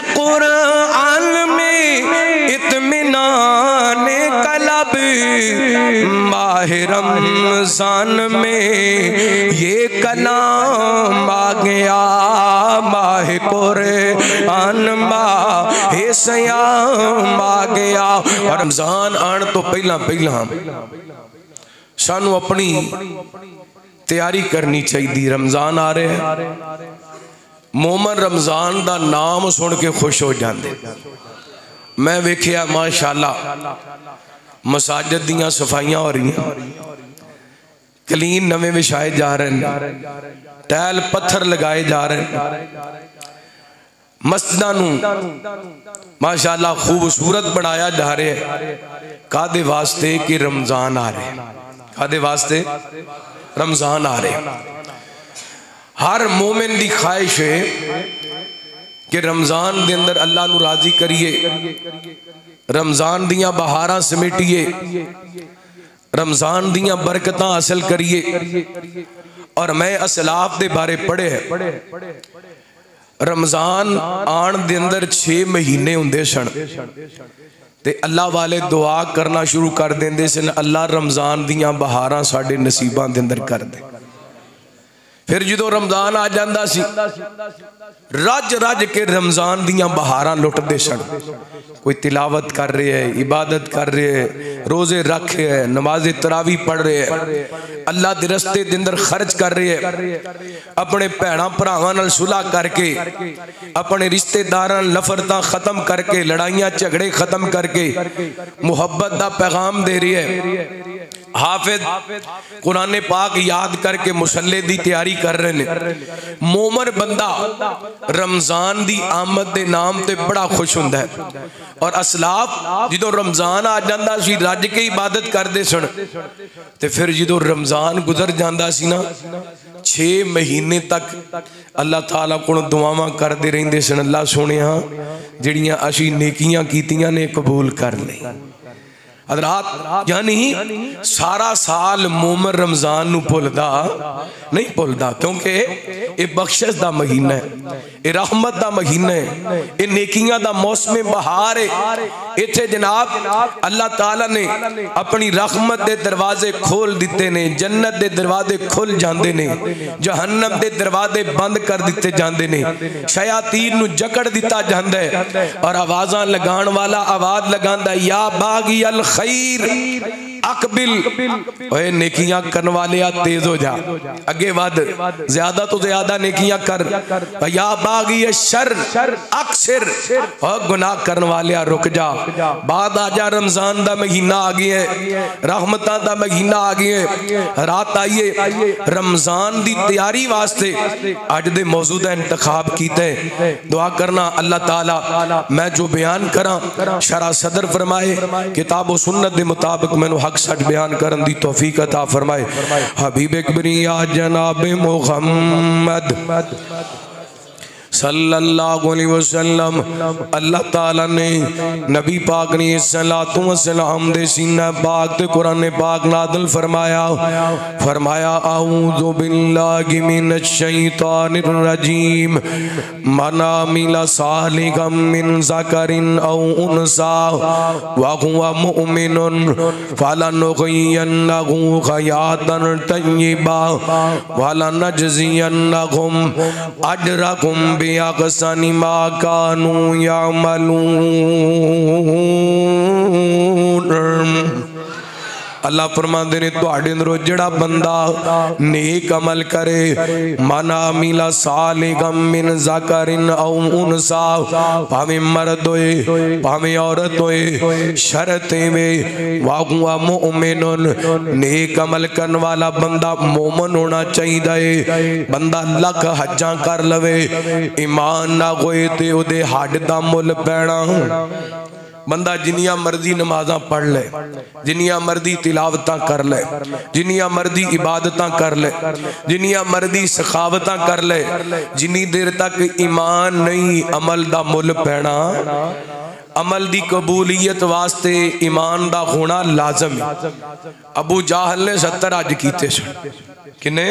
कुरान में इत्मीनान कलब, माह रमजान में ये कलाम आ गया, माह कुरान माह सयाम आ गया। और रमजान आने तो पहला पहला सानू अपनी तैयारी करनी चाहिए। रमजान आ रहे हैं, मोमन रमजान का नाम सुन के खुश हो जाते। मैं वेखिया माशाअल्लाह मसाजिद दियां सफाइयां हो रही, कलीन नवे विछाए जा रहे हैं, टैल पत्थर लगाए जा रहे हैं, मस्जिदां नूं माशाअल्लाह खूबसूरत बनाया जा रहा है। कादे वास्ते कि रमजान आ रहे, कादे वास्ते रमजान आ रहे। हर मोमिन की ख्वाहिश है कि रमजान के अंदर अल्लाह नू राजी करिए, रमजान दियां बहारां समेटिए, रमजान दियां बरकतां हासिल करिए। और मैं असलाफ दे बारे पढ़े है, रमजान आन दे अंदर 6 महीने हुंदे सन ते अल्लाह वाले दुआ करना शुरू कर देंदे सन, अल्लाह रमजान दियां बहारां साडे नसीबां दे अंदर कर दे। फिर जो रमजान आ जाता सी, रज रज के रमजान दियां बहारां लुटते सन। कोई तिलावत कर रहे है, इबादत कर रहे है, रोजे रख रहे है, नमाज़े तरावी पढ़ रहे है, अल्लाह के रस्ते के अंदर खर्च कर रहे है, अपने भैणा भरावां नाल सुलह करके, अपने रिश्तेदारां नफरतां खत्म करके, लड़ाइयां झगड़े खत्म करके मुहब्बत का पैगाम दे रही है। हाफिज कुरान पाक याद करके मुसल्ले की तैयारी कर रहे हैं। मोमन बंदा रमजान की आमद के नाम ते बड़ा खुश होंदा है। और असलाफ जो रमजान आ जाता सी रज के इबादत करते सन, ते फिर जो रमजान गुजर जाता सी ना 6 महीने तक अल्लाह ताला को दुआवां करते रहंदे सन, अल्लाह सोनिया जिहड़ियां असीं नेकियां कीतियां ने कबूल कर ले। हज़रात यानी सारा साल मोमन रमजान नू भुलदा नहीं, भुलदा, क्योंकि ये बख्शिश दा महीना है, ये रहमत दा महीना है, ये नेकियां दा मौसम बहार है। इत्थे जनाब अल्लाह ताला ने अपनी रहमत दे दरवाजे खोल दिते ने, जन्नत दे दरवाजे खुल जाते ने, जहन्नम दे दरवाजे बंद कर दिते जाते ने, शयातीन नू जकड़ दिता जाता है। और आवाज़ां लगाण वाला आवाज़ लगांदा, या बागी अल खैर अकबिल, ओए नेकियां करने वाले तेज हो जा, अगे वध, ज्यादा तो ज्यादा नेकियां कर। या बागी शर अक्सर, और गुनाह करने वाले रुक जा। बाद आ जा, रमजान दा महीना आ गया है, रहमतां दा महीना आ गया है। रात आइए रमजान दी तैयारी वास्ते अज दे मौजू दा इंतखाब कीता है। दुआ करना अल्लाह ताला मैं जो बयान करा शरा सदर फरमाए, किताब व सुन्नत के मुताबिक मैनू हक सच बयान करन दी तौफीक अता फरमाए। हबीब किबरिया जनाब मुहम्मद सल्लल्लाहु अलैहि वसल्लम, अल्लाह ताला ने नबी पाक ने सलातो व सलाम दे सीना पाक ते कुरान पाक नाज़िल फरमाया, फरमाया आऊज़ु बिल्लाहि मिनश शैतानिर रजीम, मना मिला सालिगम मिन ज़करिन औ उनसा व हुवा मुमिनुन फलनुहयिन्नहु हयातन तय्यिबा व लनजज़ियन्नहुम अजरहुम बिअहसनि मा कानू यअमलून। अल्लाह फरमाते ने तुहाडे अंदरों जिहड़ा बंदा नेक अमल करे, मना मिला सालिगम मिन ज़करिन औ उनसा, भावें मर्द होए भावें औरत होए, शर्त वे वा हुवा मुमिनुन, नेक अमल करने वाला बंदा मोमन होना चाहिए। बंदा लख हज्जां कर लवे, ईमान ना होए ते उहदे हड दा मुल पैना। बंदा जिन्नियां मर्जी नमाज़ां पढ़ ले, जिन्नियां मर्जी तिलावतां कर ले, जिन्नियां मर्जी इबादतां कर ले, जिन्नियां मर्जी सखावतां कर ले, जिन्नी देर तक ईमान नहीं अमल दा मुल पैना। अमल दी कबूलियत वास्ते ईमान दा होना लाजम है। अबू जाहल ने 70 हज कीते सन, किने,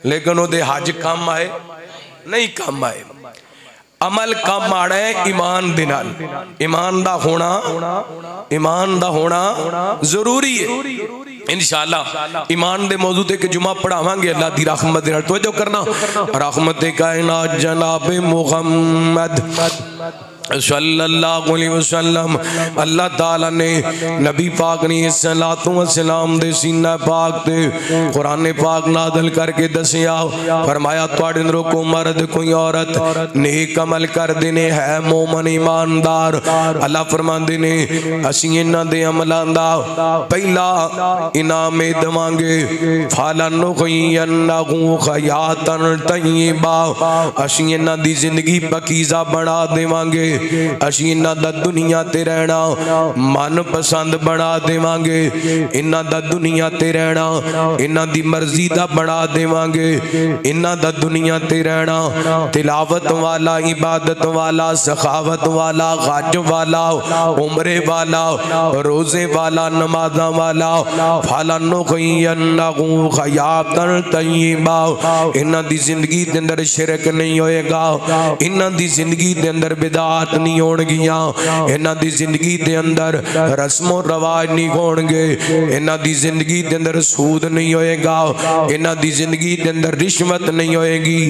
लेकिन ओदे हज काम आए नहीं, काम आए। अमल कम माड़ा है ईमान दे नाल। ईमान दा होना जरूरी है। इंशाअल्लाह ईमान दे मौजू ते के जुमा पढ़ावांगे अल्लाह दी रहमत दे नाल। तवज्जो करना, रहमत कायनात जनाब मुहम्मद सल्लल्लाहु अलैहि वसल्लम अल्लाह ताला ने नबी पाक ने सलातो व सलाम दे सीना पाक ते कुरान पाक नाज़िल करके दसिया, फरमाया तुहाडे अंदरों कोई मर्द कोई औरत नेक अमल करदे ने है मोमन ईमानदार। अल्लाह फरमांदे ने असीं इन्हां दे अमलां दा पहला इनाम देवांगे, फलनुहयिन्नहु हयातन तय्यिबा, असीं इन्हां दी जिंदगी पकीज़ा बना देवांगे। असीं इन्हां दा दुनिया ते रहना मन पसंद बना देवांगे। इन्हां दा दुनिया ते रहना इन्हां दी मर्जी दा बना देवांगे। इन्हां दा दुनिया ते रहना तिलावत वाला, इबादत वाला, सखावत वाला, हज वाला, उमरे वाला, रोजे वाला, नमाज़ां वाला, फलनुहयिन्नहु हयातन तय्यिबा, इन्हां दी जिंदगी दे अंदर शिरक नहीं होएगा, इन्हां दी जिंदगी दे अंदर बिदात नहीं होणगियां, इन्हां दी जिंदगी दे अंदर रस्मो रवाज नहीं होणगे, इन्हां दी जिंदगी दे अंदर सूद नहीं होएगा, इन्हां दी जिंदगी दे अंदर रिश्वत नहीं होएगी,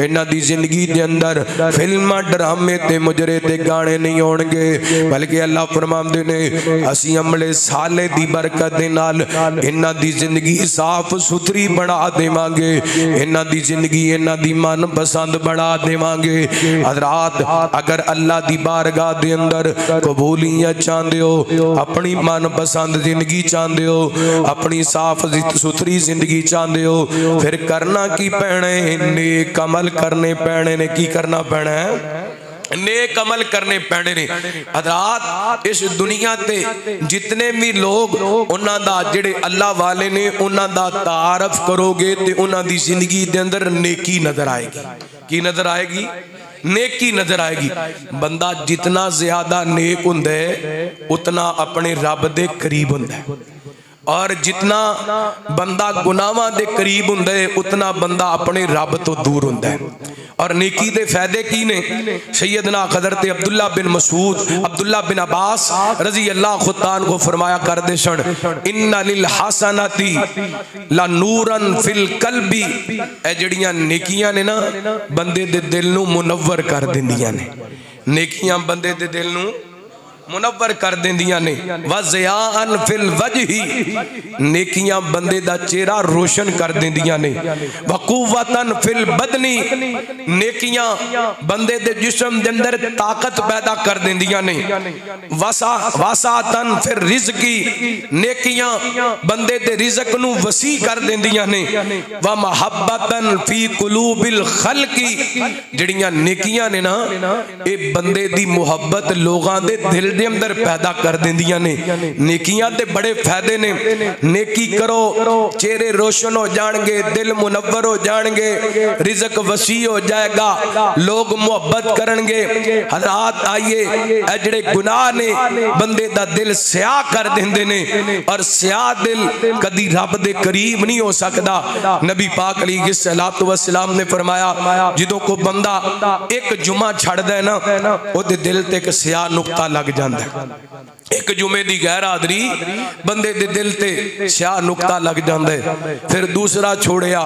इन्हां दी जिंदगी दे अंदर फिल्मां ड्रामे ते मुजरे ते गाने नहीं होणगे। बल्कि अल्लाह फरमांदे ने असीं अमले साले दी बरकत दे नाल इन्हां दी जिंदगी साफ सुथरी बना देवांगे, इन्हां दी जिंदगी इन्हां दी मन पसंद बना देवांगे। हज़रात अगर अल्लाह दी बारगाह दे अंदर कबूलियत चाहते हो, अपनी मन पसंद जिंदगी चाहते हो, अपनी साफ सुथरी जिंदगी चाहते हो, फिर करना की पैना है? नेक अमल करने पैने ने। की करना पैना है? नेक अमल करने पैने ने। हज़रात इस दुनिया ते जितने भी लोग उन्हां दा जेड़े अल्लाह वाले ने उन्हां दा तारफ करोगे ते उन्हां दी जिंदगी दे अंदर नेकी नजर आएगी। की नजर आएगी? नेकी नजर आएगी। बंदा जितना ज्यादा नेक हुंदा है उतना अपने रब दे करीब हुंदा है, और जितना बंदा गुनाहां दे करीब हुंदा है उतना बंदा अपने रब तो दूर हुंदा है। और नेकी दे फायदे की ने? सैयदना हज़रत अब्दुल्ला बिन मसूद, अब्दुल्ला बिन अब्बास रजी अल्लाह ताला को फरमाया करदे सन, इन्ना लिल हसनाती ला नूरन फिल कल्बी, ए जड़ियां नेकियां ने ना बंदे दे दिल नू मुनव्वर कर दिंदियां ने। नेकियां बंदे दे दिल नू मुनव्वर कर देंदियां ने। वज़ियाअन फिल वजही, नेकियां बंदे दा चेहरा रोशन कर देंदियां ने। वक़ुव्वतन फिल बदनी, नेकियां बंदे दे जिस्म दे अंदर ताकत पैदा कर देंदियां ने। वसातन फिर रिज़्की, नेकियां बंदे दे रिज़्क नू वसी कर देंदियां ने। व महब्बतन फी कुलूबिल खल्की, जड़ियां नेकियां ने ना ये बंदे दी मुहब्बत लोगां दे दिल दे अंदर पैदा कर देंदियां ने। नेकियां दे बड़े फायदे ने। नेकी करो चेहरे रोशन हो जाएंगे, दिल मुनव्वर हो जाएंगे, रिज़्क वसी हो जाएगा, लोग मोहब्बत करेंगे। हज़रात आइए, ए जिहड़े गुनाह ने बंदे दा दिल स्याह कर देंदे ने, और स्याह दिल कदी रब दे करीब नहीं हो सकदा। नबी पाक अलैहिस्सलातु वस्सलाम ने फरमाया, जिदों को बंदा एक जुमा छड़दा है ना ओदे दिल ते एक स्याह नुक्ता लग जाता। एक जुमे की गैर हाजरी बंदे दे दिल ते स्याह नुक्ता लग जाता है। फिर दूसरा छोड़िया,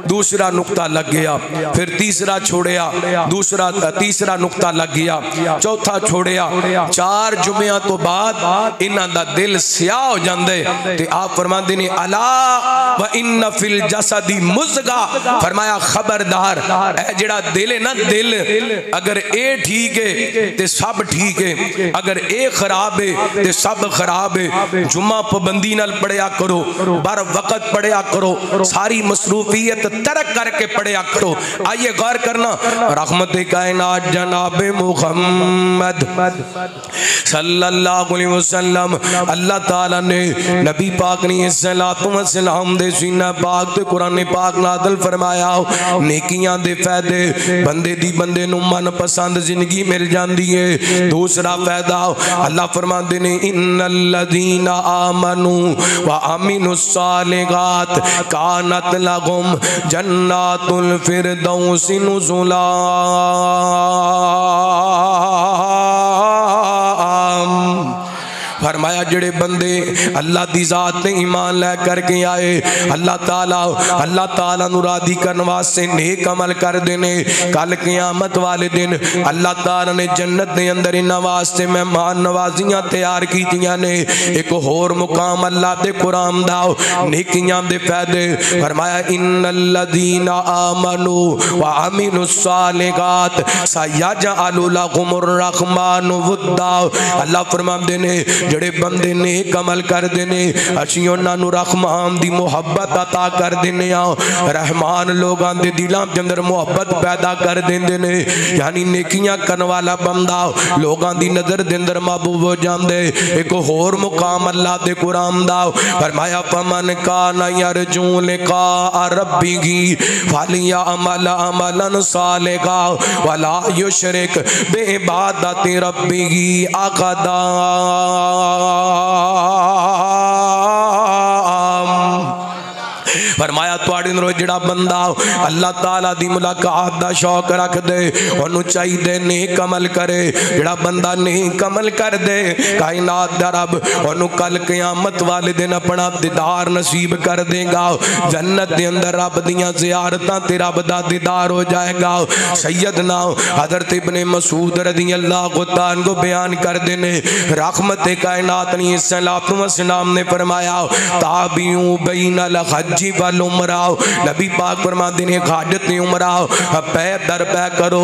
दूसरा नुक्ता लग गया, फिर तीसरा छोड़िया, दूसरा तीसरा नुक्ता लग गया, चौथा छोड़िया। 4 जुमिया तो बाद इन्हां दा दिल स्याह हो जाता है। ते आप फरमाते ने अला व इन्न फिल जसदी मुज़गा, फरमाया खबरदार ए जिहड़ा दिल है ना, दिल अगर ए ठीक है ते सब ठीक है, अगर ए खराब है ते सब खराब है। जुम्मा पाबंदी नाल पढ़िया करो, बर वक्त पढ़िया करो, सारी मसरूफियत तरक करके पढ़िया करो। आइए गौर करना, रहमत कायनात जनाब मुहम्मद सल्लल्लाहु अलैहि वसल्लम अल्लाह ताला ने नबी पाक ने सलातो व सलाम दे सीना पाक ते कुरान पाक नाज़िल फरमाया, नेकियां दे फायदे, बंदे दी बंदे नू मन पसंद जिंदगी मिल जाती है। दूसरा फायदा जाओ। अल्लाह फरमाते ने इन्नल्लज़ीना आमनू व अमीनुस्सालिहात कानत लहुम जन्नातुल फिरदौसी नुज़ुला। फरमाया जेड़े बंदे अल्लाह दी जात ते ईमान लै करके आए, अल्लाह ताला नू राजी करने वास्ते नेक अमल करदे ने, कल क़यामत वाले दिन अल्लाह ताला ने जन्नत दे अंदर इन्हां वास्ते मेहमान नवाजियां तैयार कीतियां ने। एक होर मुकाम अल्लाह दे कुरान दा नेकियां दे फायदे। फरमाया इन्नल्लज़ीना आमनू व अमीनुस्सालिहात सयजअलु लहुमुर रहमानु वुद्दा। अल्लाह फरमांदे ने जड़े बंदे नेक अमल करते ने असीं उन्हां नूं रहमान दी मुहब्बत अता कर देने आ। रहमान लोगां दे दिलां दे अंदर मुहब्बत पैदा कर देंदे ने, यानी नेकियां करने वाला बंदा लोगां दी नज़र दे अंदर महबूब हो जांदे। एक होर मुकाम अल्लाह दे कुरान दा फरमाया फमन काना यरजू लिका रब्बिही फलियअमल अमलन सालिहा वला युशरिक बिइबादति रब्बिही अहदा। फरमाया तुहाडे अंदरों जिहड़ा बंदा अल्लाह ताला दी मुलाकात दा शौक रख दे ओनू चाहिए नेक अमल करे। जिहड़ा बंदा नेक अमल कर दे कायनात दा रब ओनू कल क़यामत वाले दिन अपना दीदार नसीब कर देगा। जन्नत दे अंदर रब दियां ज़ियारतां ते रब दा दीदार हो जाएगा। सैयदना हज़रत इब्ने मसूद रज़ियल्लाहु तआला अन्हु बयान करदे ने रहमत कायनात ने फरमाया ताबियू बैनल हज्जी वल उमरा। नबी पाक फरमाते ने हज ते उमरा पै दर पै करो।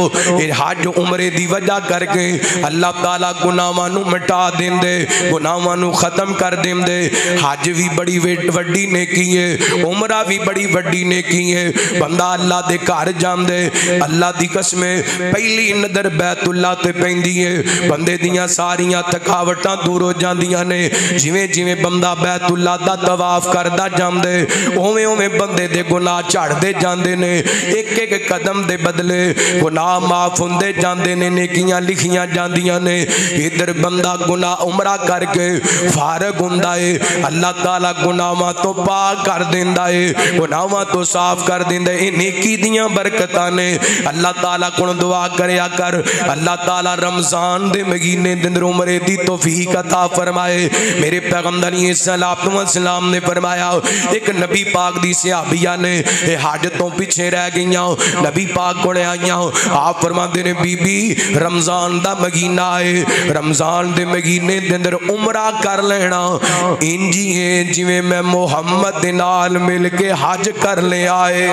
हज उमरे दी वजह करके अल्लाह ताला गुनाहां नू मिटा देंदे, गुनाहां नू खत्म कर देंदे। हज भी बड़ी वड्डी नेकी है, उमरा भी बड़ी वड्डी नेकी है। बंदा अल्लाह दे घर जांदे अल्लाह दी कसम पहली नज़र बैतुल्ला ते पैंदी है, बंदे दियां सारियां थकावटां दूर हो जांदियां ने। जिवें जिवें बंदा बैतुल्ला दा तवाफ करदा जांदे उवें उवें बंदे दे गुनाह झड़दे जांदे ने। एक एक कदम दे बदले गुनाह माफ हुंदे जांदे ने, नेकियां लिखियां जांदियां ने। इधर बंदा गुनाह उमरा करके फारग हुंदा है, अल्लाह ताला गुनाहां तो पाक कर देंदा है, गुनाहां तो साफ कर देंदा है। नेकी दियां बरकतां ने। अल्लाह ताला कोल दुआ करया कर अल्लाह ताला रमजान दे महीने दे अंदर उमरे दी तौफीक अता फरमाए। मेरे पैगंबर सलाम ने फरमाया एक नबी पाक दी सहाबिया ने हज तो पिछे रह गई, नबी पाक को आईया। आप फरमाते ने बीबी रमजान दा महीना है, रमजान दे महीने दे अंदर उमरा कर लेना इंजी है जिवें मैं मुहम्मद दे नाल मिल के हज कर ले आए।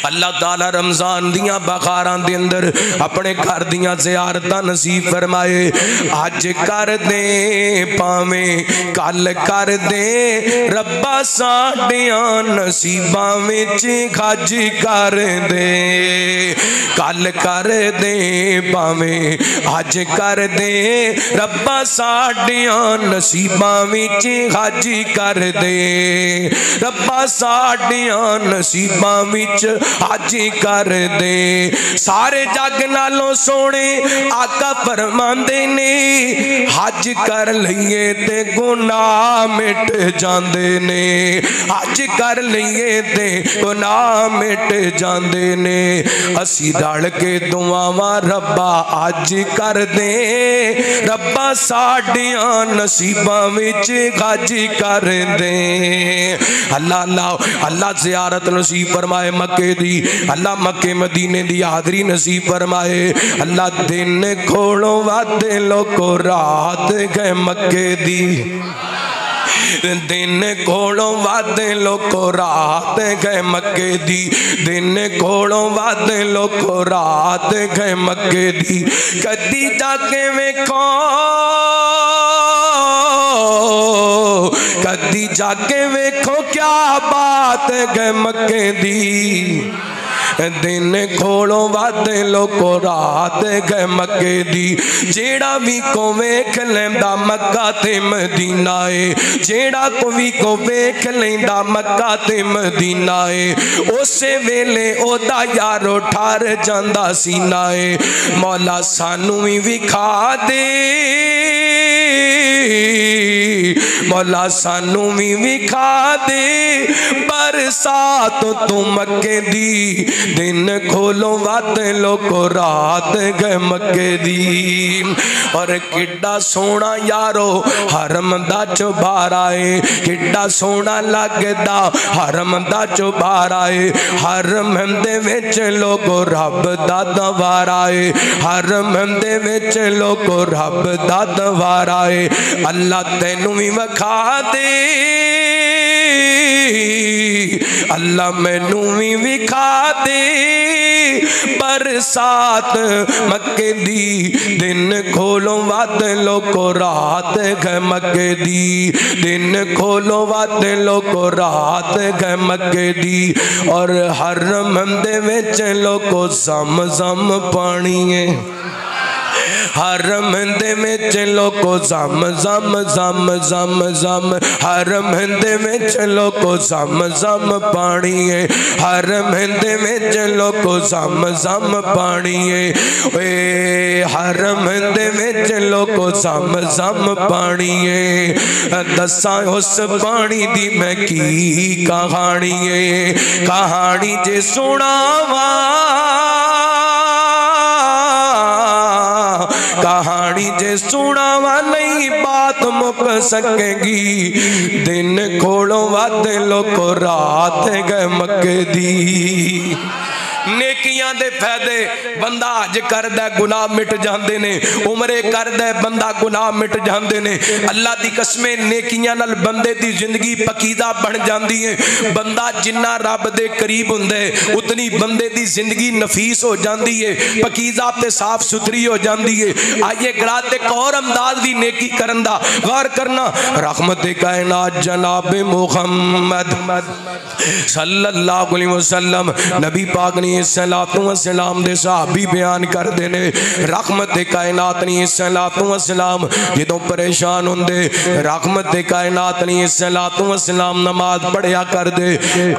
अल्लाह ताला रमजान दियां बखारां दे अंदर अपने घर दियां ज़ियारतां नसीब फरमाए। अज कर दे भावें कल कर दे रब्बा साडियां नसीबां विच खज कर दे। कल कर दे भावें अज कर दे रब्बा साडियां नसीबां विच खज कर दे। रब्बा साडियां नसीबां विच हज कर दे। सारे जग नालों सोने आका फरमांदे ने हज कर लईए ते गुनाह मिट जांदे ने। हज कर लईए ते गुनाह मिट जांदे ने। असी रल के दुआवां रब्बा हज कर दे, रब्बा साडियां नसीबां विच हज कर दे। अल्लाह अल्लाह अल्लाह ज़ियारत नसीब फरमाए मक्के दी, अल्लाह मक्के मदीने दी हाज़री नसीब फरमाए। अल्लाह दिन खोलो वादे लोको रात गए मक्के दी, दिन कोलों वादे लोको रात गए मक्के दी। दिन कोलों वादे लोको रात गए मक्के दी। कदी जाके वेखो कदी जाके वेखो क्या बात गए मक्के दी। दिन खोलो वादे लोको रात गए मक्के दी जेड़ा भी को वेख लेंदा मक्का ते मदीना है जेड़ा कोई को वेख लेंदा मक्का ते मदीना है उसे वेले ओदा यारो ठार जांदा सीना है मौला सानू भी विखा दे मौला सानू भी विखा दे बरसात तू मक्के दी दिन खोलो वाद लोको रात गए मक्के दी और किड्डा सोना यारो हरम दा चौबारा है किड्डा सोना लगदा हरम दा चौबारा है हरम दे विच लोगो रब दा दवारा है हरम दे विच लोगो रब दा दवारा है अल्लाह तेनू भी विखा दे अल्लाह मैनू भी विखा दे बरसात मक्के दी दिन खोलो वाद लोको रात गए मक्के दी दिन खोलो वाद लोको रात गए मक्के दी और हरम दे विच लोको जम जम पानी है हरम दे विच लोको जम जम जम जम जम हरम दे विच लोको जम जम पानी है हरम दे विच लोको जम जम पानी है ओए हरम दे विच लोको जम जम पानी है दसा उस पानी दी मैं की कहानी है कहानी जे सुनावा कहानी जे सुनावा नहीं बात मुक सकेगी दिन खोलो वाद लोको रात गए मक्के दी नेकियां दे फायदे बंदा अज करदा गुनाह मिट जांदे ने उमरे करदा बंदा गुनाह मिट जांदे ने अल्लाह दी कसमें नेकियां नाल बंदे दी जिंदगी पकीदा बन जांदी है बंदा जिन्ना रब दे करीब हुंदे उतनी बंदे दी जिंदगी नफीस हो जांदी है पकीदा ते साफ सुथरी हो जांदी है आइए गरात एक और अंदाज दी नेकी करन दा गौर करना रहमत कायनात जनाब मुहम्मद सल्लल्लाहु अलैहि वसल्लम नबी पाक ने सलातो वसलाम दे सहाबी बयान कर देने रहमत कायनात ने सलातो वसलाम जदों परेशान होंदे रहमत कायनात ने सलातो वसलाम नमाज पढ़िया कर दे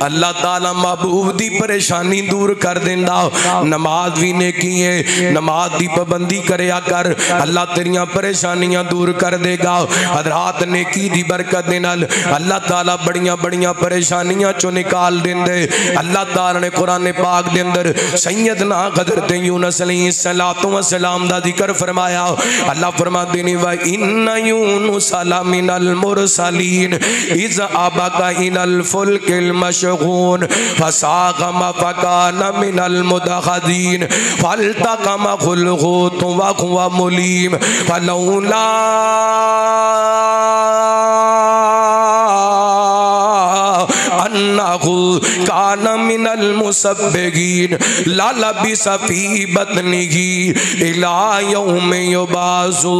अल्लाह ताला महबूब दी परेशानी दूर कर देंदा नमाज भी नेकी है नमाज दी पाबंदी करया कर अल्लाह तेरियां परेशानियां दूर कर देगा हजरात नेकी दी बरकत दे नाल अल्लाह ताला बड़ियां बड़ियां परेशानियां चो निकाल देंदे अल्लाह ताला ने कुरान पाक दे अंदर सैयदना हज़रत यूनुस अलैहिस्सलातु वस्सलाम दा जिक्र फरमाया अल्लाह फरमाते ने व इन्ना यूनुस मिनल मुरसलीन इज़ अबका इनल फुल्किल मशगून फसागम फकान मिनल मुदखदीन फल्तकम खुलगूत व हुवा मुलीम फलौला अन्नहु कान मिनल मुसब्बिगीन ललबिस फी बतनिही इला यौम युबासून।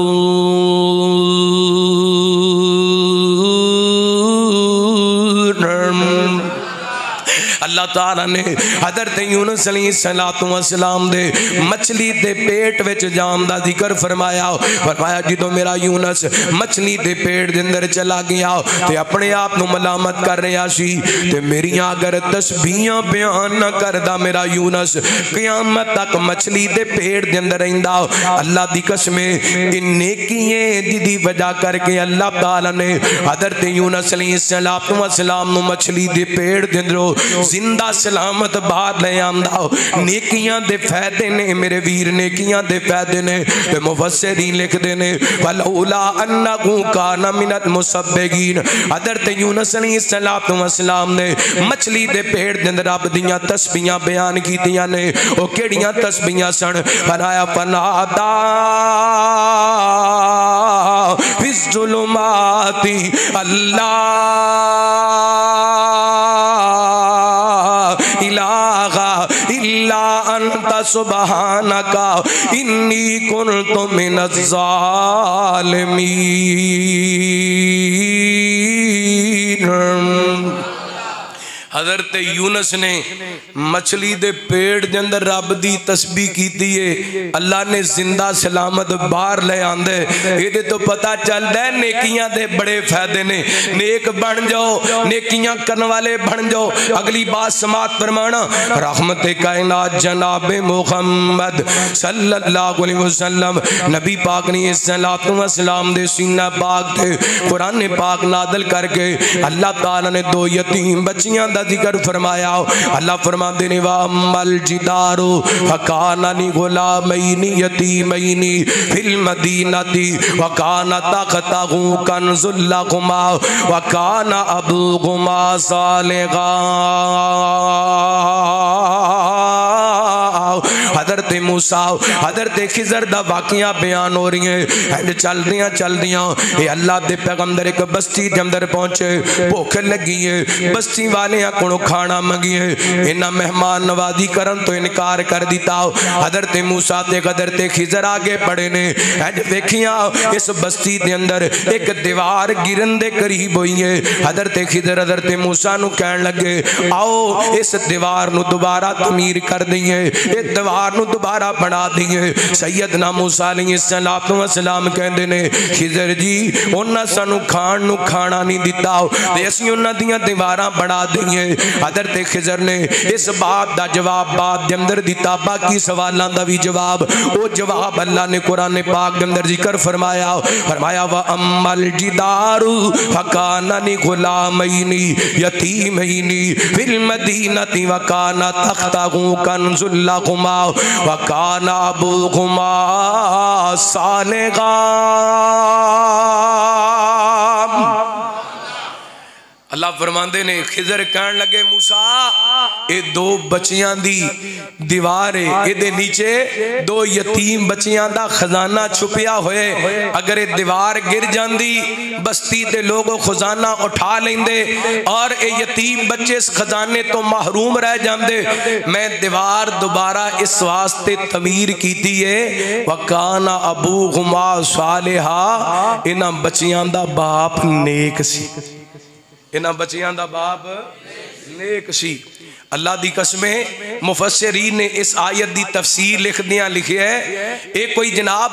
अल्लाह ताला ने हज़रत यूनुस अलैहिस्सलातु वस्सलाम दे मछली दे पेट विच जान दा जिक्र फरमाया फरमाया जदों मेरा यूनुस मछली दे पेट दे अंदर चला गया ते अपने आप नूं मलामत कर रहा सी ते मेरियां अगर तस्बीहां बयान न करदा मेरा यूनुस क़यामत तक मछली दे पेट दे अंदर रहिंदा अल्लाह दी कसम इन नेकियां दी वजह करके अल्लाह ताला ने हज़रत यूनुस अलैहिस्सलातु वस्सलाम नूं मछली दे पेट दे अंदरों जिंदा सलामत बाहर ले आंदा नेकियां दे फायदे ने मेरे वीर नेकियां दे फायदे ने ते मुफस्सिरीन लिखदे ने वलौला अन्नहु कान मिनल मुसब्बिगीन हज़रत यूनुस अलैहिस्सलातु वस्सलाम ने मछली दे पेट दे अंदर रब दियां तस्बीहां बयान कीतियां ने ओ केड़ियां तस्बीहां सन फरमाया फनादा फिज़्ज़ुलुमाति अल्लाह इलाहा इल्ला अंता सुबहानका इन्नी कुन्तु मिनज़ ज़ालिमीन। हजरत यूनस ने मछली दे पेट दे अंदर रब दी तस्बीह कीती है, अल्लाह ने जिंदा सलामत बाहर ले आंदे। इहदे तो पता चलदा है नेकियां दे बड़े फायदे ने। नेक बन जाओ, नेकियां करने वाले बन जाओ। अगली बात समात फरमाना, रहमत कायनात जनाब मुहम्मद सल्लल्लाहु अलैहि वसल्लम नबी पाक ने सल्लल्लाहु अलैहि वसल्लम दे सीना पाक ते कुरान पाक नादल करके अल्लाह ताला ने दो यतीम बच्चियां दा जिक्र फरमाया। अल्लाह फरमाते ने वा अम्मल जिदारो फकाना नी गुलामैनी यतीमैनी फिल मदीनती व काना तखतहु कन्जुल लहुमा व काना अबूहुमा सालिहा। हजरत मूसा हजरत खिजर दा वाकिया बयान हो रही है। चलदियां चलदियां ये अल्लाह दे पैगंबर एक बस्ती के अंदर पहुंचे। भूख लगी है, बस्ती वाले को खाना मंगिए, इन्हें मेहमान नवाजी करन तो इनकार कर दिता। हजरत मूसा ते हजरत खिजर आगे बढ़े ने। देखिया इस बस्ती के अंदर एक दीवार गिरन दे करीब हुई है। हजरत खिजर हजरत मूसा नू कहन लगे, आओ इस दीवार नू दोबारा तमीर कर दईए, इस दीवार नू दोबारा बना दईए। सैयदना मूसा अलैहिस्सलातु वस्सलाम कहंदे ने, खिजर जी उन्हां सानू खाण नू खाना नहीं दिता ते असीं उन्हां दियां दीवारां बना दईए। हजरत खिजर ने इस बात दा जवाब बाद दे अंदर दिता, बाकी सवालां दा भी जवाब। वो जवाब अल्लाह ने कुरान पाक के अंदर जिक्र फरमाया। फरमाया व अम्मल जिदारु फकाना नी गुलामैनी यतीमैनी फिल मदीनती व काना तख्तहु कन्जुल लहुमा व काना अबूहुमा सालिहा। अल्लाह फरमाते ने, खिजर कहन लगे मूसा ये दो बच्चियां दी दीवार है, ये नीचे दो यतीम बच्चियां दा खजाना छुपिया होए। अगर ये दीवार गिर जाती बस्ती के लोग खजाना उठा लेंदे और ये यतीम बच्चे इस खजाने तो महरूम रह जाते। मैं दीवार दोबारा इस वास्ते तमीर की है। वकाना अबूहुमा सालिहा, इन्हां बच्चियां दा बाप नेक सी, इन्हां बच्चियां दा बाप नेक सी। अल्लाह दी कसमें मुफस्सिरीन ने इस आयत दी तफसीर लिखदियां लिखिया है, ये कोई जनाब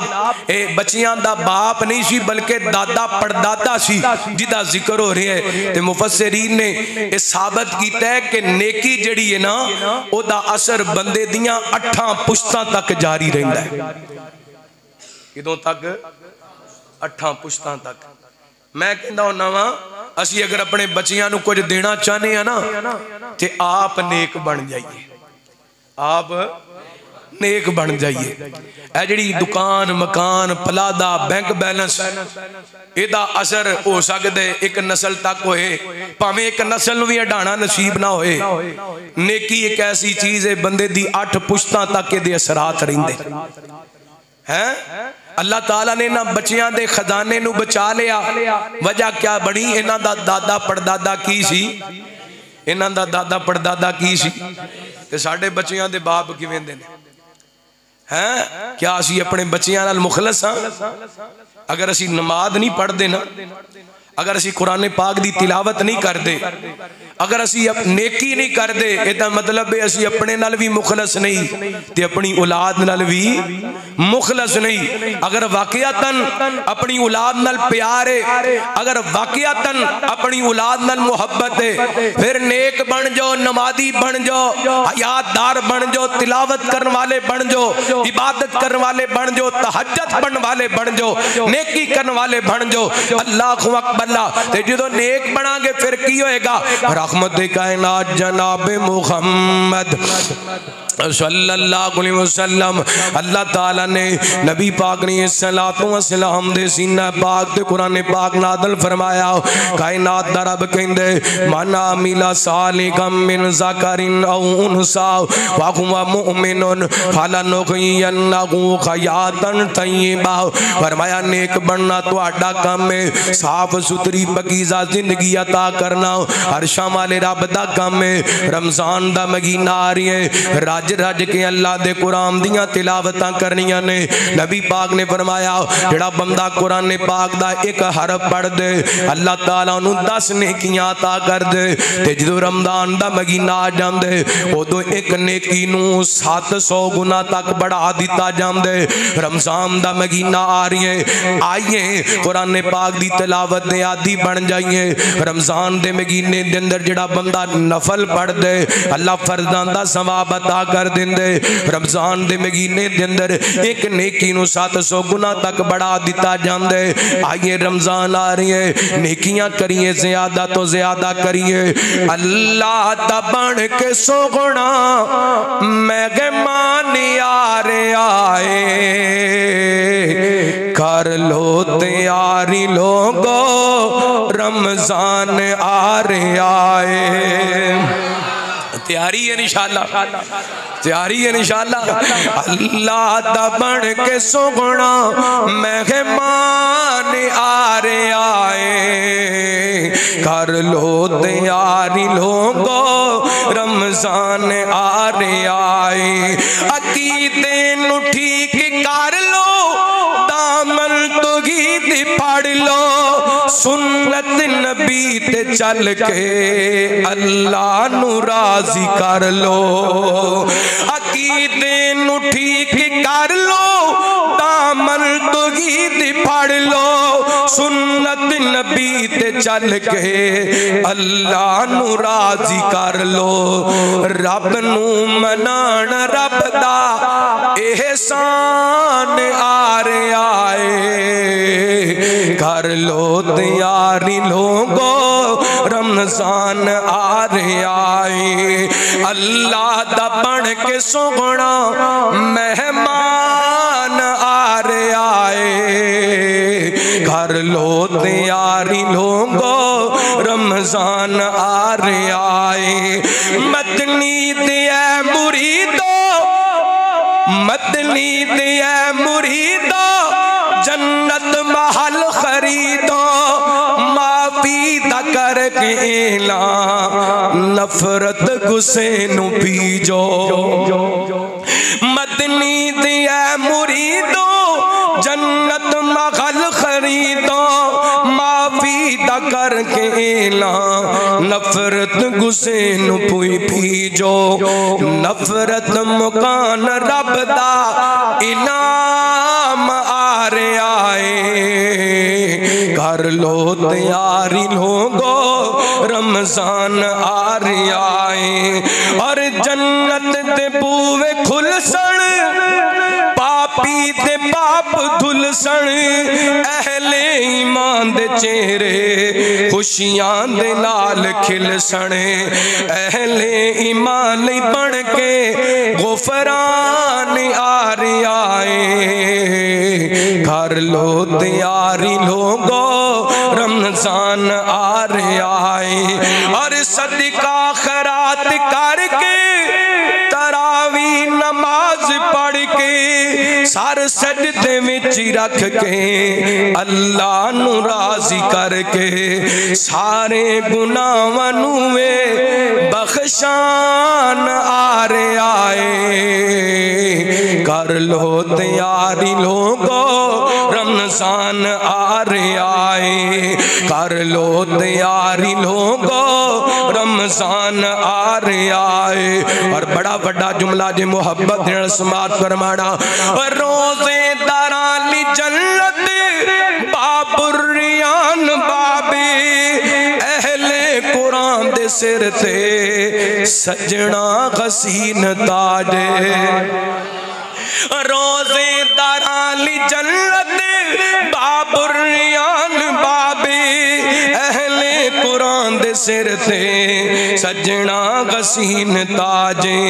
बच्चियां दा बाप नहीं सी बल्कि दादा पड़दादा सी जिदा जिक्र हो रहा है। ते मुफस्सिरीन ने ये साबित किया है कि नेकी जड़ी है ना ओदा असर बंदे दियां 8 पुश्तां तक जारी रहिंदा है। किदों तक? 8 पुश्तां तक। मैं कहंदा हुंदा वां असी अगर अपने बच्चियां नू कुछ देना चाहते हैं ना ते आप नेक बन जाइए, आप नेक बन जाइए। ए जिहड़ी दुकान मकान पलादा बैंक बैलेंस इहदा असर हो सकदा है एक नस्ल तक होए, भावें एक नस्ल नू भी हटाना नसीब ना होए। नेकी एक ऐसी चीज है बंदे दी 8 पुश्तां तक इहदे असरात रहिंदे हैं। अल्लाह ताला ने इन्हां बच्चियां दे खजाने नू बचा लिया। वजह क्या बनी? इन्हां दा दादा पड़दादा की सी, इन्हां दा दादा पड़दादा की सी ते साडे बच्चियां दे बाप किवें दे ने हैं? क्या असी अपने बच्चियां नाल मुखलस हां? अगर असी नमाज नहीं पढ़ते ना, अगर असी कुरान पाक दी तिलावत नहीं करते, अगर असी नेकी नहीं करते, इसका मतलब है असी अपने नाल भी मुखलस नहीं ते अपनी औलाद नाल भी मुखलस नहीं। अगर वाकयातन अपनी औलाद नाल प्यार है, अगर वाकयातन अपनी औलाद नाल मोहब्बत है, फिर नेक बन जाओ, नमाजी बन जाओ, हयातदार बन जाओ, तिलावत करने वाले बन जाओ, इबादत करने वाले बन जाओ, तहज्जुद पढ़ने वाले बन जाओ, नेकी करने वाले बन जाओ। अल्लाहु अकबर। जो नेक बनागे फिर की होएगा? रहमत कायनात जनाब मुहम्मद सल्लल्लाहु अलैहि वसल्लम अल्लाह ताला ने नबी पाक ने सल्लल्लाहु अलैहि वसल्लम दे सीना पाक ते कुरान पाक नादल फरमाया। कायनात दा रब कहंदे मना मिला सालिकम मिन ज़करिन औ उनसा व हुवा मुमिनुन फलनुहयन्नहु हयातन तय्यबा। फरमाया नेक बनना तुहाडा काम है, साफ सुथरी पकीज़ा जिंदगी अता करना अरशां वाले रब दा काम है। रमजान दा महीना आ रही है, रज रज के अल्लाह दे कुरान दियां तिलावतां करनियां ने। नबी पाक ने फरमाया जेड़ा बंदा कुरान पाक दा एक हरफ पढ़ दे अल्लाह ताला उन्हूं 10 नेकियां अता कर दे। ते जदों रमजान दा महीना आ जांदे उदों एक नेकी नूं 700 गुना तक बढ़ा दिता जांदे। रमजान दा महीना आ रही है, आइए कुरान पाक दी तिलावत दे आदी बन जाइए। रमजान दे महीने दे अंदर जेड़ा बंदा नफल पढ़ दे अल्लाह फर्जां दा सवाब अता कर देंदे। रमजान दे महीने दे अंदर एक नेकी नूं 700 गुना तक बढ़ा दिता जांदे। आइए रमजान आ रही है, नेकियां करिए, ज्यादा तो ज्यादा करिए। अल्लाह दा बन के सोगुना मेहमान आ रहे आए, कर लो तैयारी लोगो रमजान आ रहे आए। तैयारी है इंशाअल्लाह, तैयारी है इंशाअल्लाह। अल्लाह दा बन के सोगुना मेहमान आ रहे आए, कर लो तैयारी लोगो रमजान आ रहे आए। अकीदे नु ठीक कर लो, दामन तौहीद पढ़ लो, सुन्नत नबी ते चल के अल्लाह नु राजी कर लो। अकीदे नु ठीक कर लो, दामन तौहीद पढ़ लो, सुन्नत नबी ते चल के अल्लाह नु राजी कर लो। रब नु मनान रब दा एहसान आ रहे आए, कर लो तैयारी लोगो रमजान आ रहे आए। अल्लाह दा बन के सोगुना मेहमान आ रहे आए, कर लो तैयारी लोगो रमजान आ रहे आए। मदनी दिया मुरीदो, मदनी दिया मुरीदो, जन्नत महल खरीदो, माफी दा करके एला नफरत गुस्से नु पीजो। मदनी दिया मुरीदो, जन्नत महल खरीदो, माफी दा करके एला नफरत गुस्से नु पीजो। नफरत मुकान रब दा इनाम आ रहे आए, कर लो तैयारी लोगो रमजान आ रहे आए। और जन्नत दे बूवे खुलसन, पापी दे पाप धुलसन, अहले ईमान दे चेहरे खुशियां दे नाल खिलसन। अहले ईमान बन के गुफरान आ रहे आए, कर लो तैयारी लोगो रमजान आ रहे आए। और सदका खैरात करके तरावी नमाज पढ़ के सर सजदे विच रख के अल्लाह नु राजी करके सारे गुनाहां नू बख्शान आ रहे आए, कर लो तैयारी लोगो रमजान आ रहे आए, कर लो तैयारी लोगो रमजान आ रहे आए। और बड़ा बड़ा जुमला जे मुहब्बत नाल समात फरमाना। रोज़े दराली जन्नत बाबुरियान बाबे, अहले कुरान दे सिर ते सजना हसीन ताजे। रोज़े दराली जन्नत बाबुरियान बाबे, अहले कुरान दे सिर ते सजना हसीन ताजे।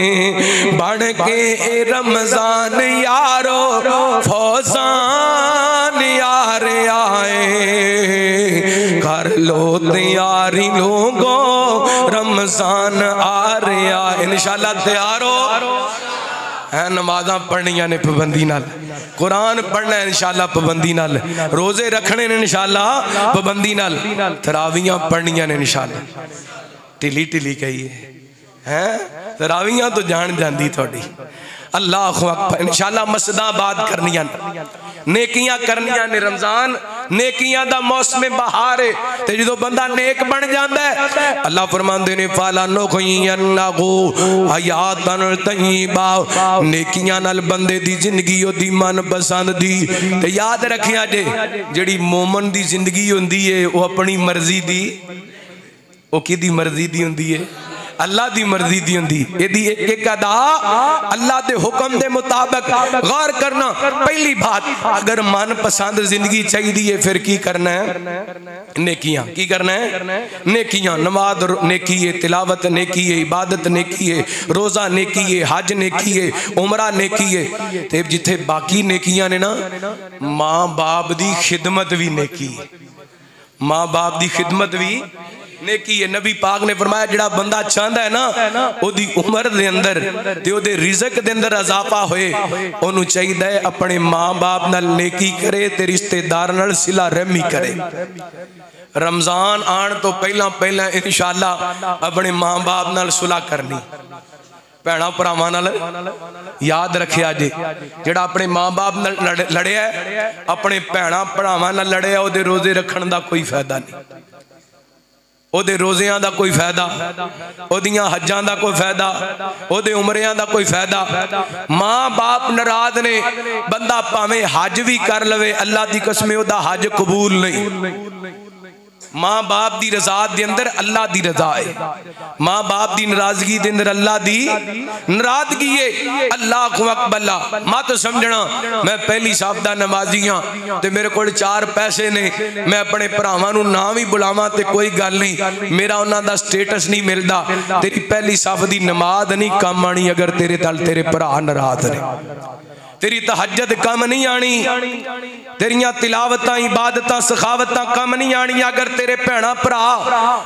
बढ़ के रमजान यारो फौजान यार आए, कर लो तैयारी लोगो रमजान आ रहा। इंशाअल्लाह तैयार हो, है नमाज़ां पढ़नियां ने पाबंदी नाल, कुरान पढ़ना है इंशाअल्लाह पाबंदी नाल, रोजे रखने ने इंशाअल्लाह पाबंदी नाल, तरावियां पढ़नियां ने इंशाअल्लाह। ढिली ढिली कही है तरावियां तो जान जाती थोड़ी। अल्लाह अकबर। इंशाअल्लाह मसदाबाद करनियां, नेकियां करनियां ने। रमजान नेकियां दा मौसम बहार है, ते जो बंदा नेक बन जाता है अल्लाह फरमांदे ने फाला नुखयन्नहु हयातन तय्यबा, नेकियां नाल बंदे दी जिंदगी ओदी मन पसंद दी। ते याद रखिया जे जेड़ी मोमन दी जिंदगी हुंदी है वो अपनी मर्जी दी, वो किदी मर्जी दी हुंदी है? अल्लाह दी मर्जी दी हुंदी। एदी एक एक अदा अल्लाह दे हुक्म दे मुताबिक गौर करना। पहली बात, अगर मन पसंद जिंदगी चाहिए फिर की करना है? नेकियां। की करना है? नेकियां। नमाज नेकी है, तिलावत नेकी है, इबादत नेकी है, रोजा नेकी है, हज नेकी है, उमरा नेकी है। ते जिथे बाकी नेकियां ने ना, माँ बाप दी खिदमत भी नेकी है, माँ बाप दी खिदमत भी नेकी है। नबी पाक ने फरमाया जिहड़ा बंदा चाहता है ना ओदी उम्र दे अंदर ते ओदे रिज़्क दे अंदर इजाफा होए, ओनू चाहिए अपने माँ बाप नाल नेकी करे ते रिश्तेदार नाल सिला रहमी करे। रमजान आने तो पहला पहला इंशाअल्लाह अपने माँ बाप नाल सुलह करनी, भैणा भरावां नाल। याद रखिया जे जिहड़ा अपने माँ बाप नाल लड़िया अपने भैणा भरावां नाल लड़िया, ओदे रोजे रखण दा कोई फायदा नहीं, ओदे रोज़ियां दा कोई फायदा, ओदियां हज्जां दा कोई फायदा, ओदे उमरियां दा कोई फायदा। माँ बाप नाराज ने, बंदा भावें हज भी कर लवे, अल्लाह दी कसम ओदा हज कबूल नहीं। माँ बाप दी रजा दे अंदर अल्लाह दी रजा है, माँ बाप दी नाराजगी दे अंदर अल्लाह दी नाराजगी है। अल्लाह को अकबला मत समझना मैं पहली साफ दा नमाजी हाँ ते मेरे कोल 4 पैसे ने, मैं अपने भरावां नूं ना भी बुलावां ते कोई गल नहीं, मेरा उन्हां दा स्टेटस नहीं मिलदा। तेरी पहली साफ दी नमाज नहीं कम आनी अगर तेरे तल तेरे भरा नाराज ने, तेरी तहज्जुद कम नहीं आनी, तेरिया तिलावतां इबादतां सखावतां कम नहीं आनी अगर तेरे भैणा भरा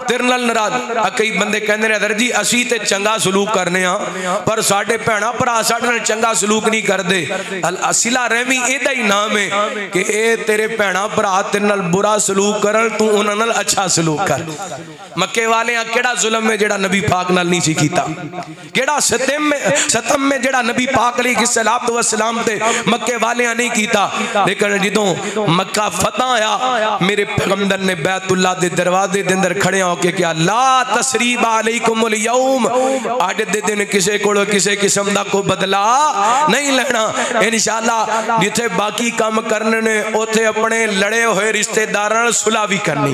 तेरे नाल नाराज। कई बंदे कहंदे ने अदर जी असी ते चंगा सलूक करने पर साडे भैणा भरा साडे नाल चंगा सलूक नहीं करदे। सिला रहमी एदा ही नाम है कि ए तेरे भैणा भरा तेरे नाल बुरा सलूक करन, तू उन्हां नाल अच्छा सलूक कर। मक्के वालियां केड़ा जुल्म है जेड़ा नबी पाक नाल नहीं सी कीता, केड़ा सतम में जेड़ा नबी पाक अलैहिस्सलातु वस्सलाम मक्के वाले नहीं कीता। लेकिन जो मक्का फतह आया मेरे पैगंबर ने बैतुल्लाह दे दरवाजे दे अंदर खड़े होके क्या ला तसरीब अलैकुमुल यौम, आज दे दिन किसे कोलो किसे किस्म दा को बदला नहीं लेना। इंशाअल्लाह जिथे बाकी काम करने ने उथे अपने लड़े हुए रिश्तेदारां नाल सुलह भी करनी,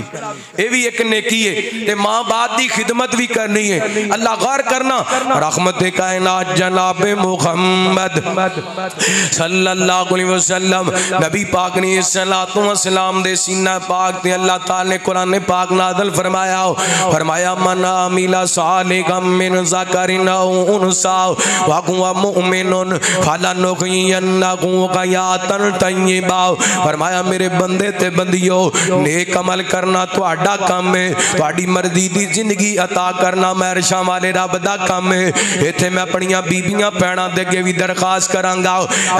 ये भी एक नेकी है। ते मां बाप दी खिदमत भी करनी है। अल्लाह गौर करना, रहमत कायनात जनाब मुहम्मद सल्लल्लाहु अलैहि वसल्लम नबी पाक ने सल्लल्लाहु अलैहि वसल्लम दे सीना पाक ते अल्लाह ताला ने कुरान पाक नाज़िल फरमाया, फरमाया मन अमिला सालिहम मिन ज़करिन औ उनसा व हुवा मुमिनुन फलनुहयिन्नहु हयातन तय्यबा। फरमाया मेरे बंदे ते बंदियो नेक अमल करना तुहाडा काम है, तुहाडी मर्जी दी जिंदगी अता करना महरशां वाले रब दा काम है। इत्थे मैं अपनियां बीबियां भैणां दे अगे भी दरखास्त करांगा,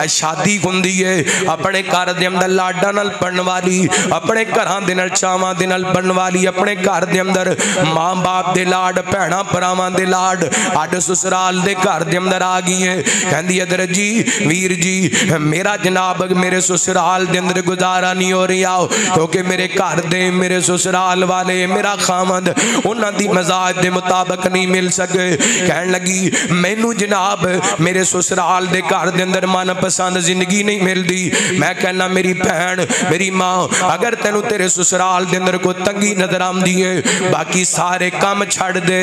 शादी हुंदी है अपने घर दे अंदर लाडा नाल बनने वाली, अपने घरां दे नाल चावां दे नाल बनने वाली, अपने घर दे अंदर मां बाप दे लाड भैणा भरावां दे लाड अड ससुराल दे घर दे अंदर आ गई है। कहंदी अदर जी वीर जी मेरा जनाब मेरे ससुराल दे अंदर गुजारा नहीं हो रहा क्योंकि मेरे घर दे मेरे ससुराल वाले मेरा खामद उन्हां दी मजाज दे मुताबिक नहीं मिल सके। कहन लगी मैनू जनाब मेरे ससुराल दे घर दे अंदर मन पसंद जिंदगी नहीं मिलती। मैं कहना मेरी भैन मेरी माँ अगर तेनू तेरे ससुराल दे अंदर कोई तंगी नजर आती है बाकी सारे काम छड़ दे,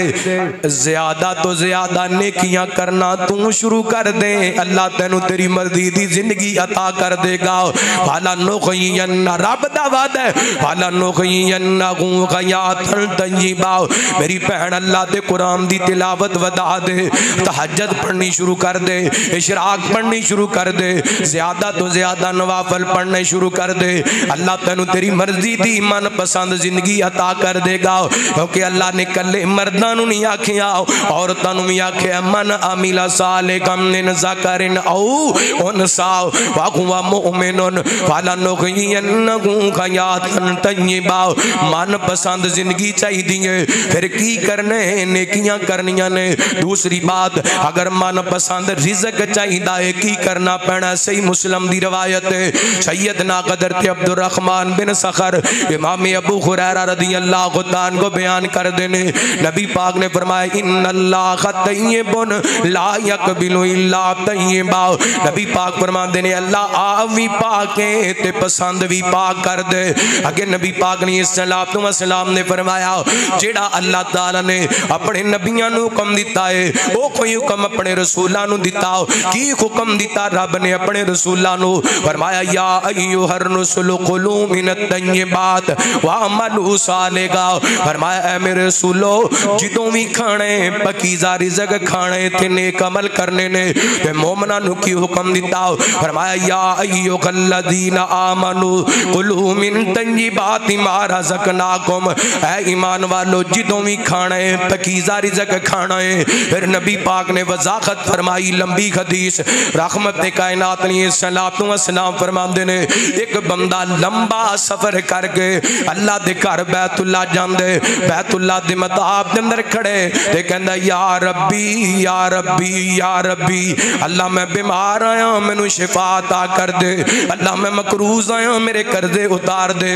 ज्यादा तो ज्यादा नेकियां करना तू शुरू कर दे, अल्लाह तेनू तेरी मर्जी दी जिंदगी अता कर देगा। वाला नुखयिन्ना रब दा वादा है, वाला नुखयिन्नहु हयातन तय्यबा। मेरी भैन अल्लाह दे कुरान दी तिलावत वधा दे, तहज्जुद पढ़नी शुरू कर दे, इशराक पढ़नी शुरू कर कर दे, ज्यादा तो ज्यादा नवाफल पढ़ने शुरू कर दे। अल्लाह तेनू तेरी मर्जी दी मन पसंद जिंदगी अता कर देगा। क्योंकि अल्लाह ने कले मर्दां नू नहीं आखिया, औरतां नू भी आखिया मन अमिला सालिकम मिन ज़करिन औ उनसा व हुवा मुमिनुन फलनुहयिन्नहु हयातन तय्यबा। मन पसंद जिंदगी चाहिए, फिर की करने, नेकियां करनियां ने। दूसरी बात, अगर मन पसंद रिज़्क चाहिदा है की करना पैना। सही मुस्लिम दी रवायत है, सैयदना हज़रत अब्दुर्रहमान बिन सखर इमाम अबू हुरैरा रज़ियल्लाहु तआला अन्हु बयान कर देने, नबी पाक ने फरमाया इन्नल्लाह तय्यबुन ला यक़बिलु इल्ला तय्यबा। नबी पाक फरमाते ने अल्लाह आप भी पाक है ते पसंद भी पाक कर दे। अगे नबी पाक ने सल्लल्लाहु अलैहि वसल्लम ने फरमाया जेड़ा अल्लाह ताला ने अपने नबियां नू हुक्म दिता है, वो कोई हुक्म अपने रसूलां नू दिता। की हुक्म दिता रब ने अपने रसूलां नू? फरमाया या अय्युहर रसूल कुलू मिनत तय्यबात व अमलू सालिहा। फरमाया ऐ मेरे रसूलो, जिदों भी खाने पकीज़ा रिज़्क खाने ते नेक अमल करने ने। ते मोमना नू की हुक्म दिता? फरमाया या अय्युहल्लज़ीना आमनू कुलू मिन तय्यबाति मा रज़क़नाकुम। ऐ ईमान वालो, जिदों भी खाना है पकीज़ा रिज़्क खाना है। फिर नबी पाक ने वज़ाहत फरमाई, लंबी हदीस, रहमत कायनात ने सल्लल्लाहु अलैहि वसल्लम फरमाते ने एक बंदा लंबा सफर करके अल्लाह दे घर बैतुल्ला जांदे, बैतुल्ला दे मताब दे अंदर खड़े ते कहंदा या रब्बी या रब्बी या रब्बी, अल्लाह मैं बीमार आया मैनू शिफा अता कर दे। अल्लाह मैं मकरूज आया मेरे कर्जे उतार दे।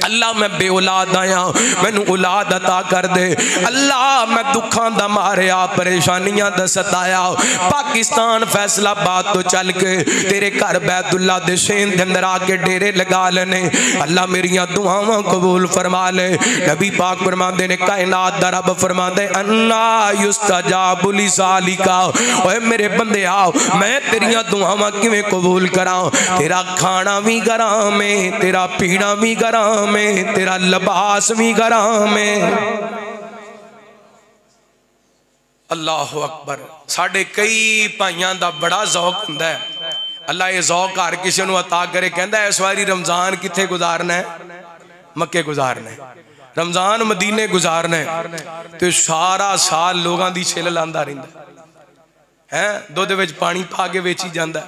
अल्लाह मैं बे औलाद आया मैनू औलाद अता कर दे। अल्लाह मैं दुखों दा मारिया परेशानियां दा सताया, पाकिस्तान फैसलाबाद तो चल के तेरे घर बैतुल्ला दे शेन दे अंदर आके डेरे लगा लेने। अल्लाह मेरियां दुआवां कबूल फरमा ले। नबी पाक फरमाते ने कायनात दा रब फरमाते अन्ना युस्तजाबु लिसालिका। ओए मेरे बंदे आओ, मैं तेरियां दुआवां किवें कबूल करां? तेरा खाना भी गराम है, तेरा पीना भी गराम है, तेरा लिबास भी गराम है। अल्लाहु अकबर। साढ़े कई भाइयों का बड़ा जौक हुंदा है, अल्लाह ये जौक हर किसी को अता करे। कहता है इस बारी रमजान किथे गुजारना है? मक्के गुजारना है, रमजान मदीने गुजारना है। तो सारा साल लोगों की छिल लांदा रहिंदा है, दुध विच पानी पा के वेची जांदा है,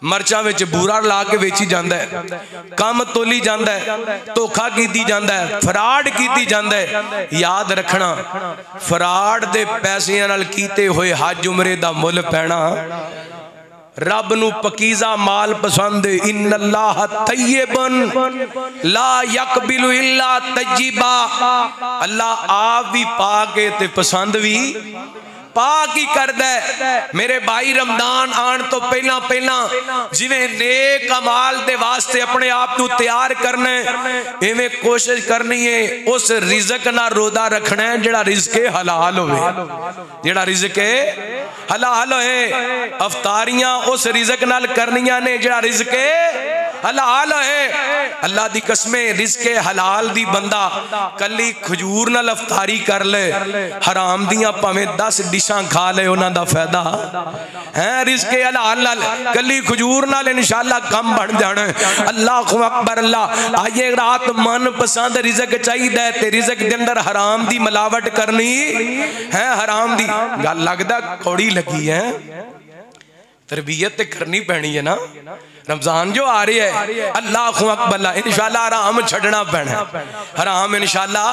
मरचा विच बूरा ला के वेची जांदा है, काम तोली जांदा है, धोखा कीती जांदा है, फराड कीती जांदा है। याद रखना फराड दे पैसिਆਂ नाल कीते होए हज उमरे दा मुल पैना। रब नू पकीज़ा माल पसंद, इन्नल्लाह तय्यबुन ला यक़बिलु इल्ला तय्यबा। अल्लाह आप भी पा के ते पसंद भी पाक ही करदा है। मेरे भाई रमजान आन तो पहला पहला जिवें नेक अमाल दे वास्ते अपने आप को तैयार करना है, इवें कोशिश करनी है उस रिज़्क ना रोदा रखना है जेड़ा रिज़्क़े हलाल होवे, जेड़ा रिज़्क़े हलाल होए। अफ्तारियां उस रिज़्क नाल करनियां ने जेड़ा रिज़्क़े हलाल होए। अल्लाह दी कसमें रिज़्क़े हलाल दी बंदा कली खजूर नाल अफ्तारी कर ले, हराम दियां भावें 10 डिशां खा ले उन्हां दा फायदा है। रिज़्क़े हलाल नाल कली खजूर नाल इंशाअल्लाह कम बन जाना। अल्लाहु अकबर। अल्लाह आइए रात मन पसंद रिज़्क चाहिए ते रिज़्क दे अंदर हराम दी मिलावट करनी है, हराम दी गल लगदा कौड़ी लगी है, तरबियत ते करनी पैनी है ना। रमजान जो आ रही है अल्लाहु अकबर, इंशाअल्लाह हराम छड़ना पैना, हराम इंशाअल्लाह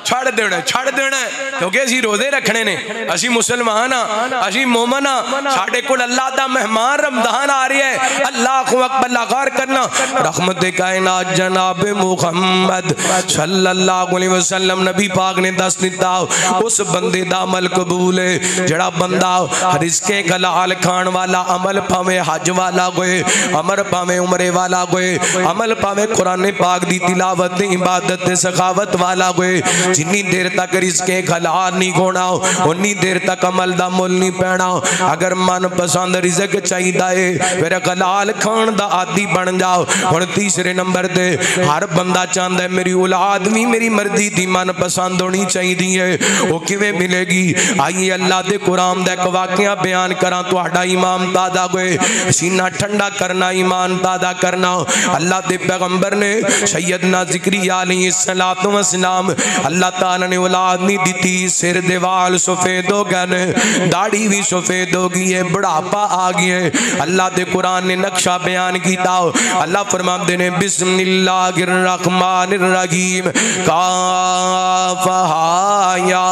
छड़ देना क्योंकि असी रोजे रखने ने, असी मुसलमान हाँ, असी मोमन हाँ, साडे कोल अल्लाह दा मेहमान रमजान आ रही है। अल्लाहु अकबर। गौर करना रहमत कायनात जनाब मुहम्मद सल्लल्लाहु अलैहि वसल्लम नबी पाक ने दस दिता उस बंदे दा अमल कबूल है जेड़ा बंदा रिज़्क़े हलाल खान वाला अमल भावें हज वाला होए, अमर पावे उमरे वाला होए, अमल पावे कुरान पाक दी तिलावत इबादत सखावत वाला होए। जिन्नी देर तक रिज़्क़े हलाल नहीं होना उन्नी देर तक अमल दा मुल नहीं पैना। अगर मन पसंद रिज़्क़ चाहिदा है फिर हलाल खान दा आदी बन जाओ। हुण तीसरे नंबर ते हर बंदा चाहता है मेरी औलाद भी मेरी मर्जी दी मन पसंद होनी चाहिए है। वो किवें मिलेगी? आइए अल्लाह दे कुरान दा एक वाकया बयान करा तुहाडा ईमान ताज़ा होए, सीना ठंडा करना ईमान ताज़ा करना। अल्लाह दे पैगंबर ने सैयदना ज़िक्रिया अलैहिस्सलातु वस्सलाम अल्लाह ताला ने औलाद नहीं दी, सिर दे वाल सफेद हो गए, दाढ़ी भी सफेद हो गई है, बुढ़ापा आ गया है। अल्लाह दे कुरान ने नक्शा बयान किया। अल्लाह फरमाते ने बिस्मिल्लाहिर रहमानिर रहीम काफ हा या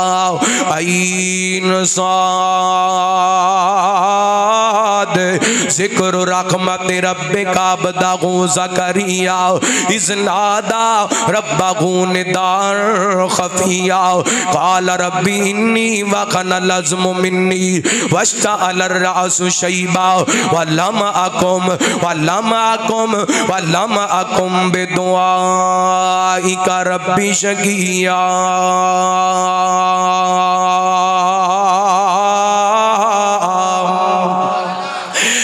ऐन साद ज़िक्र रहमत रब्बिका अब्दहु ज़करिया इज़ नादा रब्बहु निदान खफिया क़ाल रब्बी इन्नी वक़नल अज़्मु मिन्नी वश्तअल अर्रअसु शैबा वलम अकुम बिदुआइका रब्बी शक़िया।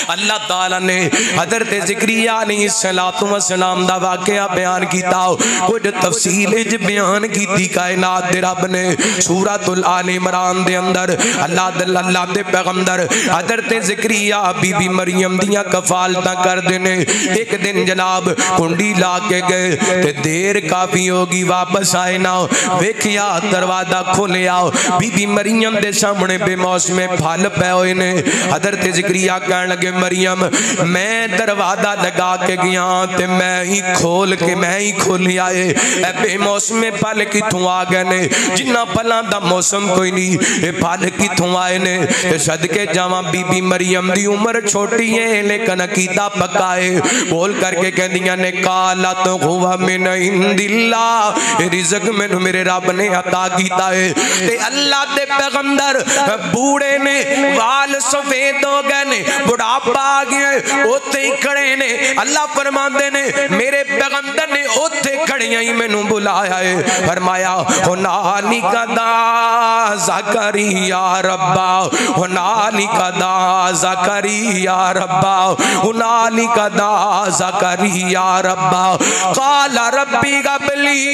अल्लाह ताला ने हज़रत ज़िक्रिया अलैहिस्सलातु वस्सलाम दा वाक़या बयान किया। कुछ तफसील बयान की कायनात दे रब ने सूरतुल आल इमरान दे अंदर अल्लाह दे पैगंबर हज़रत ज़िक्रिया बीबी मरियम दियां कफालतां करदे ने। एक दिन जनाब कुंडी ला के गए ते देर काफ़ी होगी, वापस आए ना, वेखिया दरवाजा खोलिया, बीबी मरियम दे सामने बेमौसमे फल पे हुए ने। हज़रत ज़िक्रिया कहन लगे मरियम मैं दरवाजा लगा के गया ते मैं ही खोलिया है, बेमौसमे फल कितों आ गए ने, जिन्ना फलों का मौसम कोई नहीं, ये फल कितों आए ने। सदके जावा बीबी मरियम दी उम्र छोटी है लेकिन अकीदा पक्का है। बोल करके कहदियां ने कालत हुवा मिन इंदिल्लाह, रिज़्क़ मैनू मेरे रब ने अता कीता है। ते अल्लाह दे पैगंबर बूढ़े ने, वाल सफेद हो गए ने, बुढ़ापा आ गया, उत्थे ही खड़े ने। अल्लाह फरमाते ने मेरे पैगंबर ने उत्थे खड़ियां ही मैनू बुलाया है। फरमाया हुनालिका दा ज़करिया रब्बा, हुनालिका दा ज़करिया रब्बा, हुनालिका दा ज़करिया रब्बा क़ाल रब्बी क़बली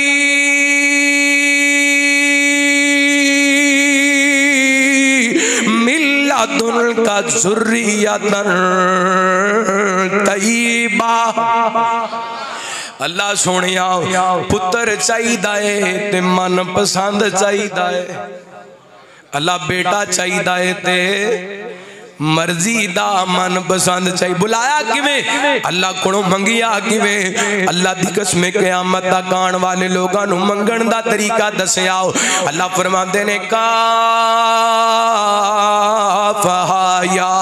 मिल्लतुका ज़ुर्रियतन तय्यिबा। अल्लाह सोनिया पुत्र चाहिदा है ते मन पसंद चाहिदा है। अल्लाह बेटा चाहिदा है ते मर्जी दा मन पसंद चाहिए। बुलाया किवें? अल्लाह को मंगिया किवें? अल्लाह दी कसम क़यामत तक आने वाले लोगों को मंगण दा तरीका दस्या। अल्लाह फरमाते ने काफ हा या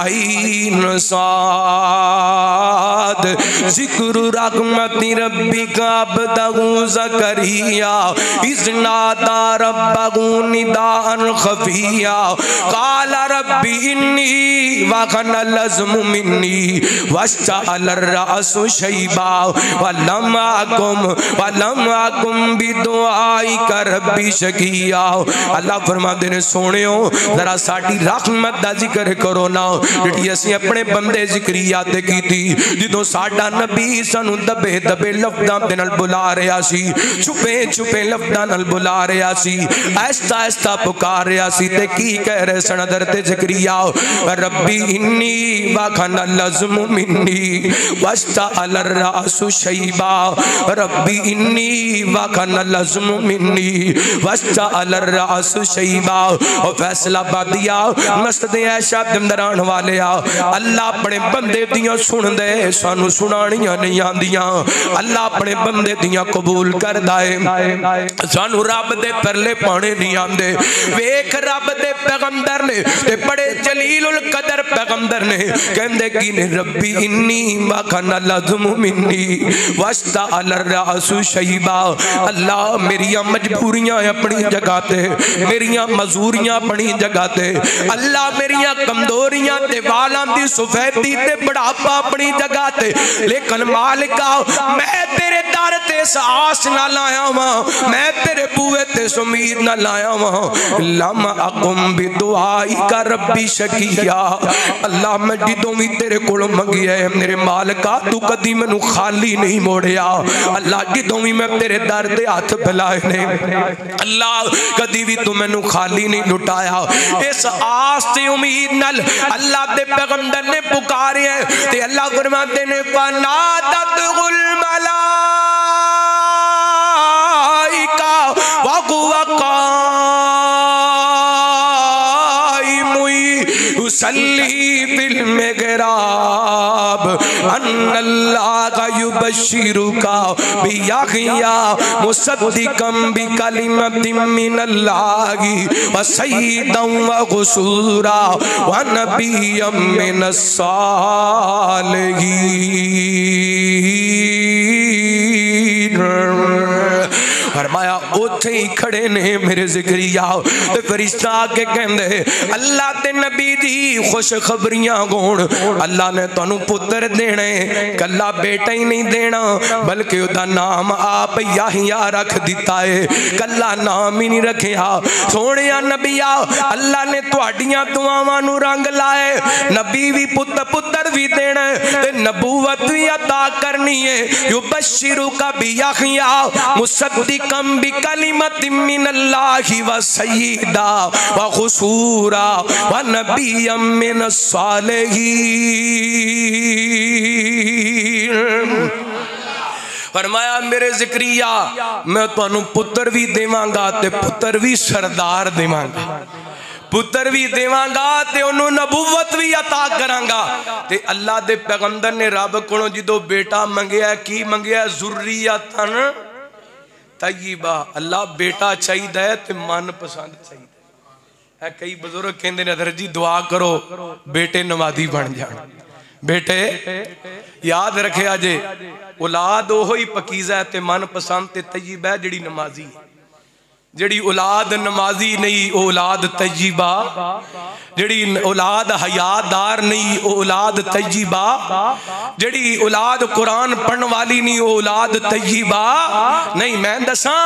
ऐन साद ज़िक्र रहमति रब्बिका अब्दहु ज़करिया इज़ नादा रब्बहु निदाअन खफिया क़ाल रब्बी इन्नी वक़नल अज़्मु मिन्नी वश्तअल अर्रअसु शैबा वलम अकुम बिदुआइका रब्बी शक़िया। अल्लाह फरमाते ने सोनियो जरा साडी रहमत दा जिक्र करो ना, जिहड़ी असीं अपने बंदे ज़िक्रिया ते कीती। जदों साडा नबी सानू दबे दबे लफ्ज़ां दे नाल बुला रहा सी, छुपे छुपे लफ्ज़ां नाल बुला रहा सी, आहिस्ता आहिस्ता पुकार रहा सी ते की कह रहे सन हज़रत ज़िक्रिया रब्बी इन्नी वक़नल अज़्मु मिन्नी वश्तअल अर्रअसु शैबा रब्बी इन्नी वक़नल अज़्मु मिन्नी वश्तअल अर्रअसु शैबा। और फैसला बादिया मस्जिद ऐशा दे अंदर आने वाले अल्लाह अपने बंदे दियां सुन दे, सानू सुनानियां नहीं आंदियां। अल्लाह अपने बंदे दियां कबूल करदा है, सानू रब दे परले पाने नहीं आंदे। वेख रब दे पैगंबर ने ते बड़े जलीलुल कदर पैगंबर ने कहंदे कि रब्बी इन्नी वकन लज़्मु मिन्नी वस्ता अलर्रासु शहीबा। अल्लाह मेरिया मजबूरियां अपनी जगह ते, मेरिया मजूरियां अपनी जगह ते, अल्लाह मेरिया कमजोरियां ते वालां दी सफेदी ते बुढ़ापा अपनी जगह ते, लेकिन मालिका मैं तेरे दर ते इस आस ना लाया वा, मैं तेरे बूए ते उम्मीद ना लाया वा। लम अकुम बि दुआई का रब्बी शकिया। अल्लाह मैं जिदों भी तेरे कोलों मंगिया है मेरे मालिका तू कदी मैनू खाली नहीं मोड़िया। अल्लाह जिदों भी मैं तेरे दर ते हाथ फैलाए ने अल्लाह कदी भी तू मैनू खाली नहीं लुटाया। इस आस ते उम्मीद नाल अल्लाह दे पैगंबर ने पुकारे ते अल्लाह फरमाते ने फनादतुल मलाइका व हुवा काइमुन युसल्ली फिल मिहराब अन्नल्लाह युबश्शिरुका बियहया मुसद्दिकम बिकलिमतिन मिनल्लाहि व सय्यिदन व हुसूरा व नबिय्यम मिनस सालिहीन। फरमाया उथे ही खड़े ने मेरे जिक्रिया ते फरिश्ता आके कहंदे अल्लाह ते नबी दी खुशखबरियां होण। अल्लाह ने तुहानू पुत्र देने, कल्ला बेटा ही नहीं देना बल्कि उदा नाम आप याहिया रख दिता है, कल्ला नाम ही नहीं रखिया। सोने नबिया अल्लाह ने तुहाडियां दुआवां नू रंग लाए, नबी भी पुत्र भी देना ते नबूवत भी अता करनी है। युबश्शिरुका बियहया मुसद्दिकम बिकलिमतिन मिनल्लाहि व सय्यिदा व हुसूरा व नबिय्यम मिनस सालिहीन। फरमाया मेरे जिक्रिया मैं तुहानू पुत्र भी देवांगा ते पुत्र भी सरदार देवांगा, पुत्र भी देवांगा ते उन्होंने नबूवत भी अता करांगा। ते अल्लाह दे पैगंबर ने रब कोलों जिदों बेटा मंगया की मंगया ज़ुर्रियतन तय्यबा। अल्लाह बेटा चाहिए ते मन पसंद चाहिए है। कई बुजुर्ग कहते हैं अदर जी दुआ करो बेटे नमाजी बन जान। बेटे याद रखे जे औलाद ओहो ही पकीज़ा है ते मन पसंद ते तय्यब है जिहड़ी नमाजी। जिहड़ी औलाद नमाजी नहीं औलाद तय्यबा, जिहड़ी औलाद हयादार नहीं औलाद तय्यबा, जिहड़ी औलाद कुरान पढ़न वाली नहीं औलाद तय्यबा नहीं। मैं दसा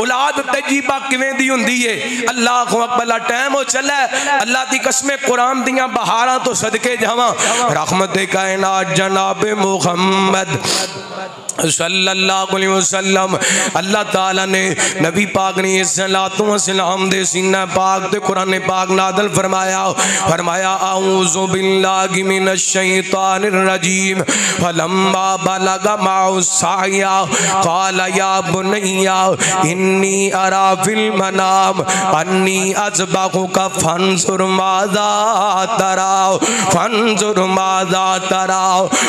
औलाद तय्यबा किवें दी हुंदी है। अल्लाह को अकबला टाइम हो चला अल्लाह दी कसमें कुरान दियां बहारां तो सदके जावां। रहमत कायनात जनाब मुहम्मद सल्लल्लाहु अलैहि वसल्लम अल्लाह ताला ने नबी पाक ने सलातो सलाम दे सीना पाक ते कुरान पाक नादल फरमाया। फरमाया आऊज़ु बिल्लाहि मिनश शैतानिर रजीम फलम्मा बलगा माउसाया क़ाला या बुनैया इन्नी अरा फिल मनाम अन्नी अज़बहुका फंजुर माज़ा तरा फंजुर माज़ा तरा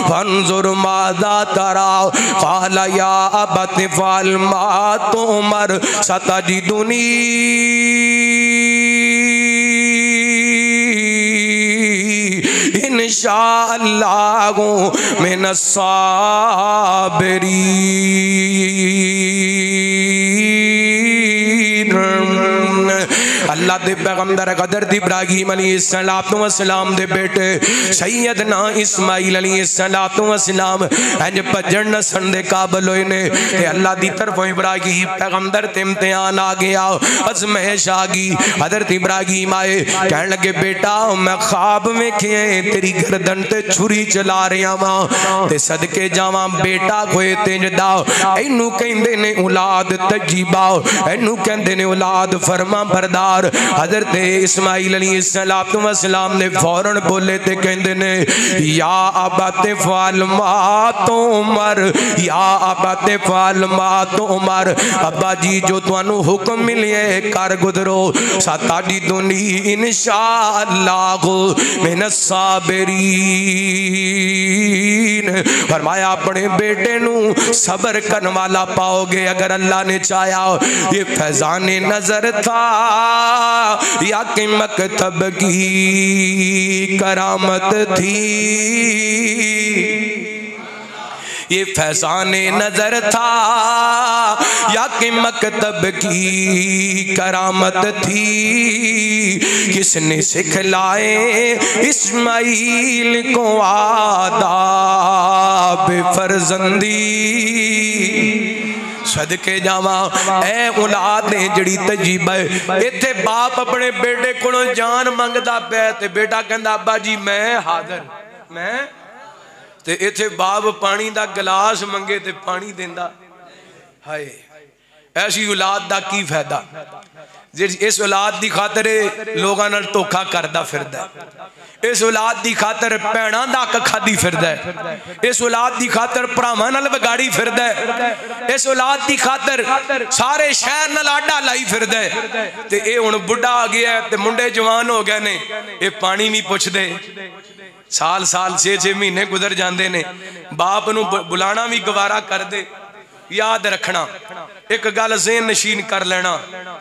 फंजुर माज़ा तरा क़ाला या अबति फ़अल मा तुमर सतजिदुनी इंशाअल्लाह मिनस साबिरीन। अल्लाह दे पैगंबर हज़रत इब्राहीम अलैहिस्सलाम दे बेटे सैयदना इस्माइल अलैहिस्सलाम इंज भजन नसन दे काबिल होए ने ते अल्लाह दी तरफों इब्राहीम पैगंबर ते इम्तिहान आ गया, आज़माइश आ गई। हज़रत इब्राहीम आए कहने लगे बेटा मैं ख्वाब वेखे तेरी गर्दन ते छुरी चला रहा वां ते सदके जावां बेटा कोई तेज दा इनू कहंदे ने औलाद तजीबा, इनू कहंदे ने औलाद फरमा बरदार। हज़रत इस्माइल अलैहिस्सलाम ने फौरन बोले ते कहंदे ने या अबते फ़अल मा तुमर, या अबते फ़अल मा तुमर। अब्बा जी जो तुहानू हुक्म मिले कर गुजरो सताजिदुनी इंशाअल्लाह मिनस साबिरीन। फरमाया अपने बेटे नू सबर करने वाला पाओगे अगर अल्लाह ने चाहा। ये फैजाने नजर था या कि मकतब की करामत थी। ये फैज़ाने नजर था या कि मकतब की करामत थी। किसने सिखलाए इस्माइल को आदाब फर्जंदी। सदके जावा ए औलाद ने जड़ी तजीब है। इत्थे बाप अपने बेटे को जान मंगदा पिया ते बेटा कहंदा अब्बा जी मैं हाज़र मैं ते इत्थे बाप पानी दा गिलास मंगे ते पानी देंदा। हाय ऐसी औलाद दा की फायदा जिस इस औलाद दी खातर लोगां नाल धोखा करदा फिरदा, इस औलाद दी खातर भैणां दा हक खादी फिरदा, इस औलाद दी खातर भरावां नाल विगाड़ी फिरदा, इस औलाद दी खातर सारे शहर नाल आडा लाई फिरदा। ते ये हुण बुढ़ा आ गया ते मुंडे जवान हो गए ने, ये पानी नहीं पुछदे। साल साल 6-6 महीने गुजर जाते ने, बाप नूं बुलाना भी गवारा कर दे। याद रखना एक गल ज़हन नशीन कर लेना,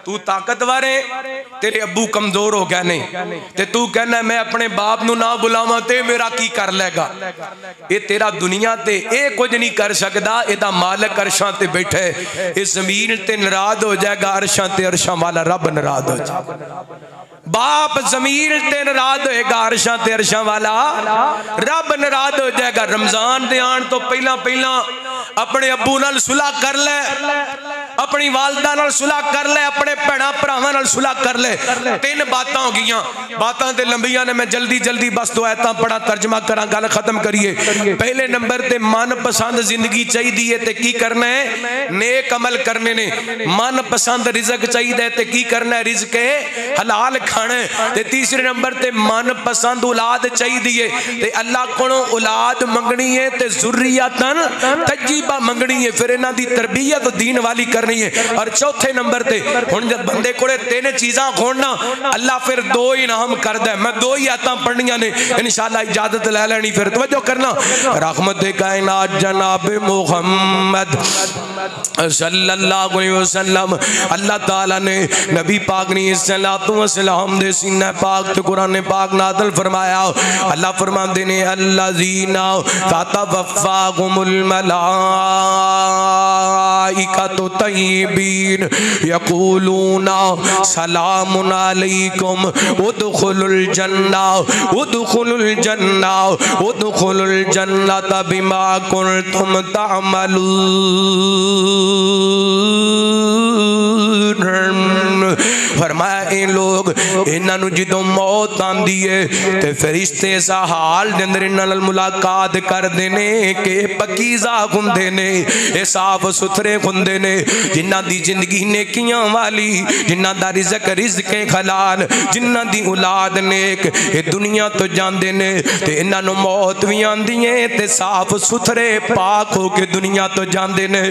तू ताकतवर है, तेरे अब्बू कमजोर हो गए ने ते तू कहना मैं अपने बाप नूं ना बुलावां ते मेरा की कर लेगा। ये तेरा दुनिया ते ये कुछ नहीं कर सकता। इहदा मालिक अरशां ते बैठे, इस जमीन ते नाराज हो जाएगा, अरशां ते अरशां वाला रब नाराज हो जाएगा। बाप जमीन ते नाराज होएगा, अरशां ते अरशां वाला रब नाराज हो जाएगा। रमजान दे आन तो पहला पहला अपने अब्बू नाल सुलह कर ले, अपनी वालदा नाल सुलह कर ले, अपने भैणां भरावां नाल सुलह कर ले। 3 बातां हो गईयां, बातां ते लंबियां ने, मैं जल्दी जल्दी बस 2 आयतां पढ़ा तर्जमा करा, गल खत्म करिए। पहले नंबर ते मन पसंद जिंदगी चाहिए ते की करना है, नेक अमल करने ने। मन पसंद रिज़्क चाहिए ते की करना है, रिज़्क हलाल खाना। ते तीसरे नंबर ते मन पसंद औलाद चाहिए ते अल्लाह कोलों औलाद मंगनी है ते ज़ुर्रियतन तज्जीबा मंगनी है, फिर इन्हां दी तरबियत दीन वाली करनी है। और चौथे नंबर ते हुण जब बंदे कोले 3 चीज़ां होण ना, अल्लाह फिर 2 इनाम करदा है। मैं 2 ही आयतां पढ़नियां ने, इंशाअल्लाह इजाजत ले लेनी। फिर तवज्जो करना, रहमत कायनात जनाब मुहम्मद सल्लल्लाहु अलैहि वसल्लम, अल्लाह ताला ने नबी पाक ने सल्लल्लाहु अलैहि वसल्लम दे सीने पाक ते कुरान पाक नाज़िल फरमाया। अल्लाह फरमाते ने अल्लज़ीना ततवफ़्फ़ाहुमुल मलाइकतु तय्यबीन यक़ूलूना सलामुन अलैकुम उदखुलुल जन्नह उदखुलुल जन्नह उदखुलुल जन्नत बिमा कुंतुम तामलून। फरमाया इन लोग इन्हों जो मौत आती है तो फरिश्ते इस हाल के अंदर इन्होंने मुलाकात करते हैं कि पकीज़ा हुंदे ने, ये साफ सुथरे हुंदे ने, जिन्हां दी जिंदगी नेकियां वाली, जिन्हां दा रिज़्क रिज़्के हलाल, जिन्हां दी औलाद नेक, ये दुनिया तो जाते ने ते इन्हों मौत भी आती है ते साफ सुथरे पाक होके दुनिया तो जाते ने।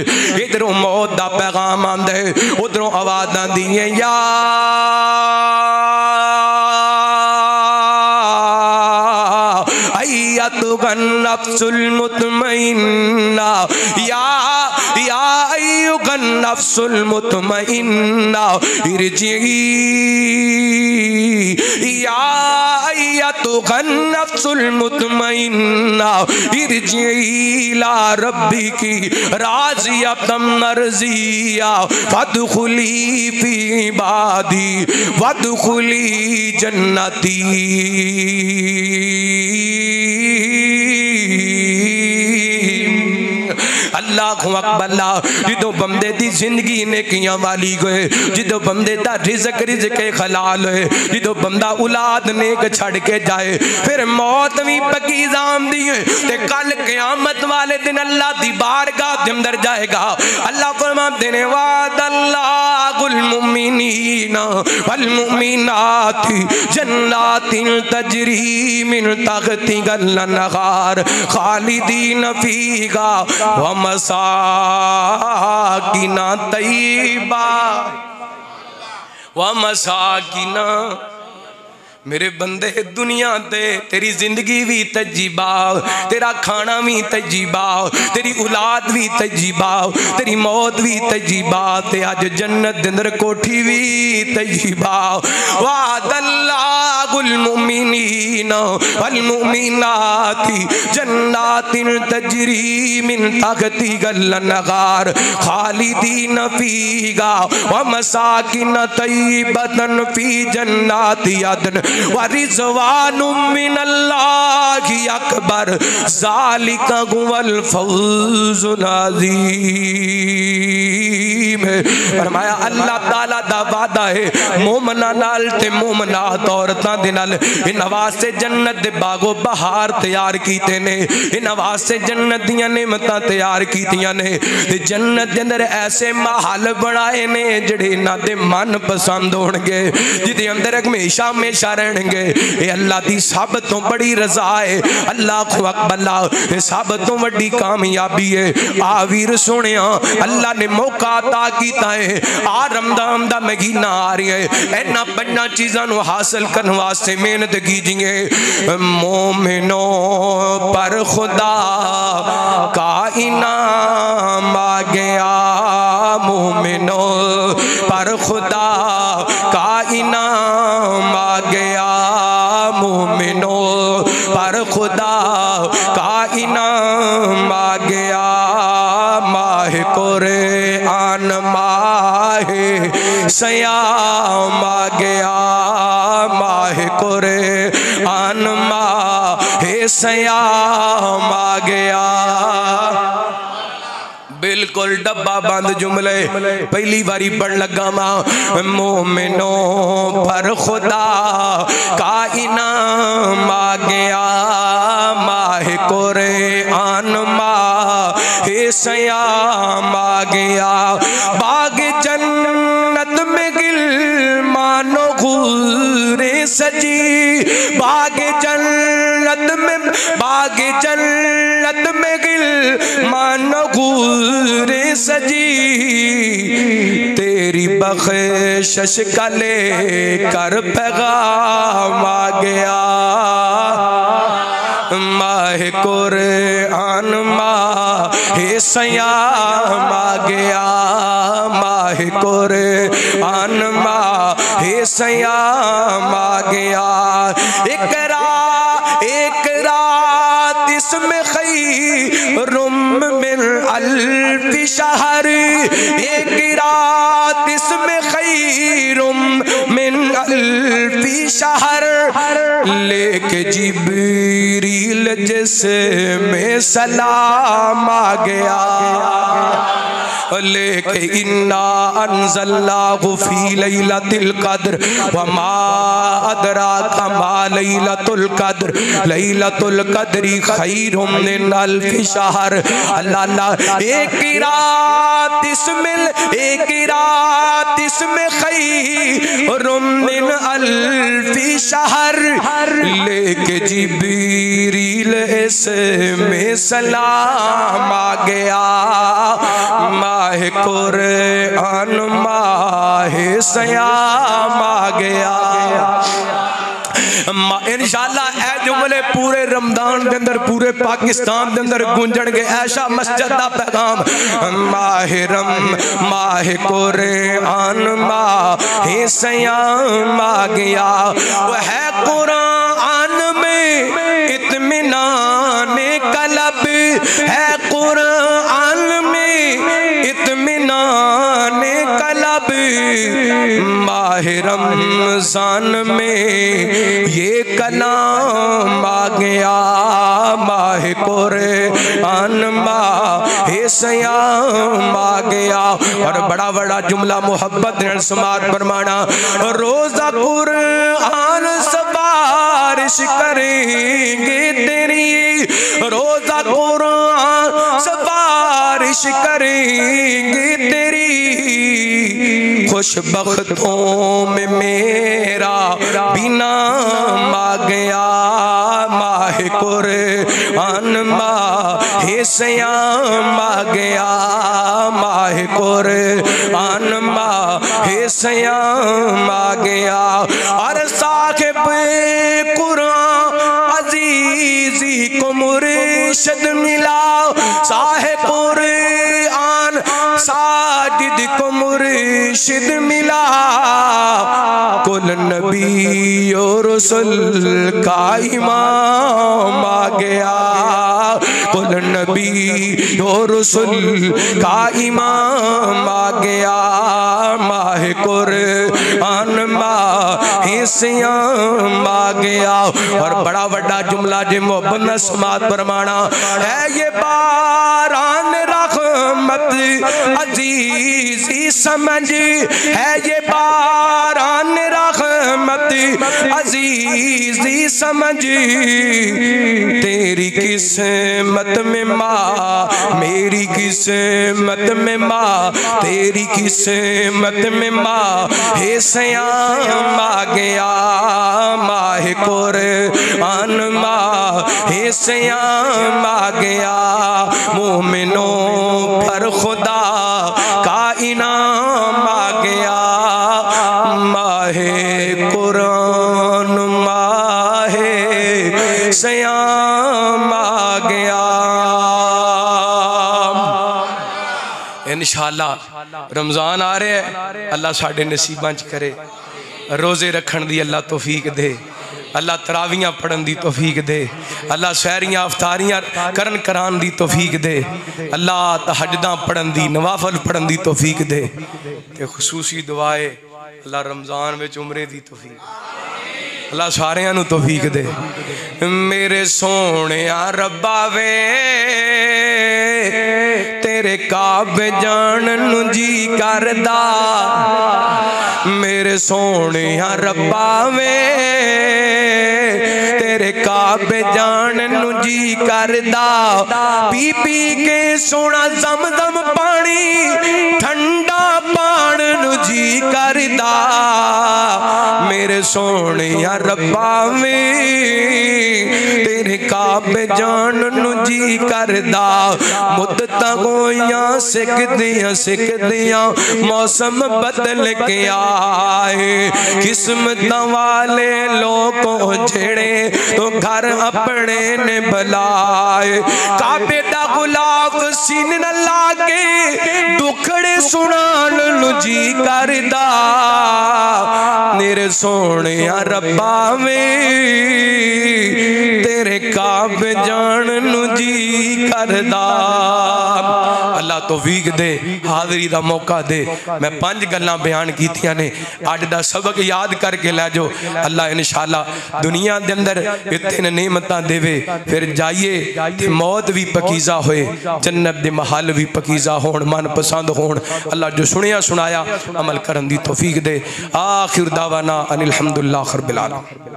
इधरों मौत का पैगाम आंदा है, उधरों आवाज़ आती है या अय्युहन नफ्सुल मुतमइन्ना या अय्युहन नफ्सुल मुतमइन्ना इरजिई या अय्युहन नफ्सुल मुतमइन्ना इरजिई इला रब्बिकी राज़ियतम मर्ज़िया फदखुली फी इबादी वदखुली जन्नती। अल्लाहु अकबर। जो बंदे दी जिंदगी नेकियां वाली गए, जो बंदे दा रिज़्क रिज़्के हलाल होए, जो बंदा औलाद नेक छड़ के जाए, फिर मौत भी पकीज़ा आंदी है ते कल क़यामत वाले दिन अल्लाह दी बारगाह दे अंदर जाएगा। अल्लाह फरमाते ने वादल्लाहुल मुमिनीना वल मुमिनाति जन्नातिन तजरी मिन तहतिहल अनहार खालिदीन फीहा व मसाकिना तय्यबा व मसाकिना मेरे बंदे दुनिया ते तेरी जिंदगी भी तजीबा, तेरा खाना भी तजीबा, तेरी औलाद भी तजीबा, तेरी मौत भी तजीबा, ते अज जन्नत दे अंदर कोठी भी तजीबा। वादल्लाहुल मुमिनीना वल मुमिनाती जन्नातिन तजरी मिन तहतिहल अनहार खालिदीन फीहा व मसाकिन तय्यबतन फी जन्नाति अदन व रिज़वानुम मिनल्लाहि अकबर ज़ालिका हुवल फौज़ुल अज़ीम। फरमाया अल्लाह ताला दा वादा है मोमना नाल ते मोमनात औरतां दे नाल इन्हां वास्ते जन्नत दे बागो बहार तैयार कीते ने, इन्हां वास्ते जन्नत दियां नेमतां तैयार कीतियां ने, ते जन्नत दे अंदर ऐसे महल बनाए ने जिहड़े इन्हां दे मन पसंद होणगे, जिहदे अंदर हमेशा हमेशा रहणगे। ये अल्लाह दी सब तो बड़ी रजा है। अल्लाह अकबर सब तो वड्डी कामयाबी है। आ वीर सुनिया अल्लाह ने मौका अता कीता है। आ रमजान दा महीना आ रही है, इन्हां बड़ियां चीज़ां नूं हासिल करने वास्ते मेहनत कीजिए। मोमिनो पर खुदा का इनाम आ गया, मोमिनो पर खुदा का इनाम आ गया, मोमिनो पर खुदा का इनाम आ गया। माहे कुरआन माहे सयाम आ गया, माहे कुरआन माहे सयाम आ गया। बिल्कुल डब्बा बंद जुमले पहली बारी पढ़ लगा मां। मोमिनो पर खुदा का इनाम आ गया, माहे कुरआन माहे सयाम आ गया। बाग जन्नत में गिल मानो गुरे सजी, बाग जन्नत में, बाग जन्नत में गिल मानो गुरे सजी, तेरी बख्शिश का लेकर पैगाम आ गया। माहे कुरआन माहे सयाम आ गया, माहे कुरआन माहे सयाम आ गया। इकरा एक रात इसमें खैरुम मिन अल्फि शहर, एक रात इसमें खैरुम मिन अल्फि शहर, लेके जिब्रील जिसमें सलाम आ गया, लेके इन्ना अनज़लनाहु फी लैलतिल क़द्र व मा अदराका मा लैलतुल क़द्र, लैलतुल क़द्रि खैरुम मिन अल्फि शहर। अल्लाह अल्लाह एक रात इसमें, एक रात इसमें खैरुम मिन अल्फि शहर, लेके जिब्रील इसमें सलाम आ गया। माहे कुरआन माहे सयाम आ गया। इंशाअल्लाह ए जुमले पूरे रमजान के अंदर पूरे पाकिस्तान के अंदर गूंजणगे। ऐसा मस्जिद का पैगाम माहे माहे कुरआन माहे सयाम आ गया। वो है कुरान में इत्मीनान कलब, है कुरान में इत्मीनान कलब, माहे रमजान में ये कलाम आ गया। माहे कुरआन माहे सयाम आ गया। और बड़ा बड़ा जुमला मोहब्बत समात फरमाना, रोजा कुरआन सबारिश करेंगे तेरी, रोजा कुरआन सबारिश करेंगे तेरी, खुशबख्तों में मेरा बिना आ गया। माहे कुरआन माहे हे सयाम आ गया, माह कुरान माह सयाम आ गया। और साहिब कुरान अजीजी को मुर्शिद मिला, साहिब कुरान साजिद को मुर्शिद मिला। कुल नबी और रसूल का इमाम आ गया, कुल नबी और रसूल का इमाम आ गया। माह कुरान माह सयाम आ गया। और बड़ा बड़ा जुमला जे मोहब्बत न समात फरमाना है, ये बारान रहमत अजीजी समझ है, ये बारान रहमत अजीजी समझ। तेरी किस्मत में माँ, मेरी किस्मत में माँ, तेरी किस्मत में माँ हे सयाम आ गया। माह कुरान माह हे सयाम आ गया। मोमिनों पर खुदा का इनाम आ गया। माह कुरान माह सयाम आ गया। इंशाअल्लाह रमजान आ रहा है, अल्लाह साडे नसीबां च करे, रोजे रखन दी अल्लाह तौफीक दे, अल्लाह तरावियां पढ़न दी तौफीक दे, अल्लाह सहरियां अफ्तारियां करन करान दी तौफीक दे, अल्लाह तहज्जुदां पढ़न दी नवाफल पढ़न दी तौफीक दे। ते खुसूसी दुआए अल्लाह रमजान विच उमरे दी तौफीक, अल्लाह सारियां नूं तौफीक दे। मेरे सोने रब्बा वे तेरे काबे जानन नूं जी करदा, मेरे सोने रब्बा वे तेरे काबे जानन नूं जी करदा। पी पी के सोना ज़मज़म पानी ठंडा पान नूं जी करदा। मेरे सोने रब्बा वे तेरे काबे जानन नूं जी करदा। मुद्दतां होइयां सिकदियां सिकदियां मौसम बदल के आए, किस्मतां वाले लोगों जेड़े तो घर अपने ने बुलाए। काबे दा गुलाब सीन न लागे दुखड़े सुनान नूं जी करदा। मेरे सोने रब्बा वे तेरे काबे जानन नूं जी करदा। अल्लाह तौफीक दे, हाज़री दा मौका दे। मैं 5 गल्लां बयान कीतियां ने, अज दा सबक याद करके लै जाओ। अल्लाह इंशाअल्लाह दुनिया दे अंदर इतने नेमतां देवे, फिर जाइए ते मौत भी पकीज़ा होए, जन्नत दे महल भी पकीज़ा होण, मन पसंद होण। अल्लाह जो सुनिया सुनाया अमल करन दी तौफीक दे। आखिर दावाना अनिल हम्दुलिल्लाह रब्बिल आलमीन।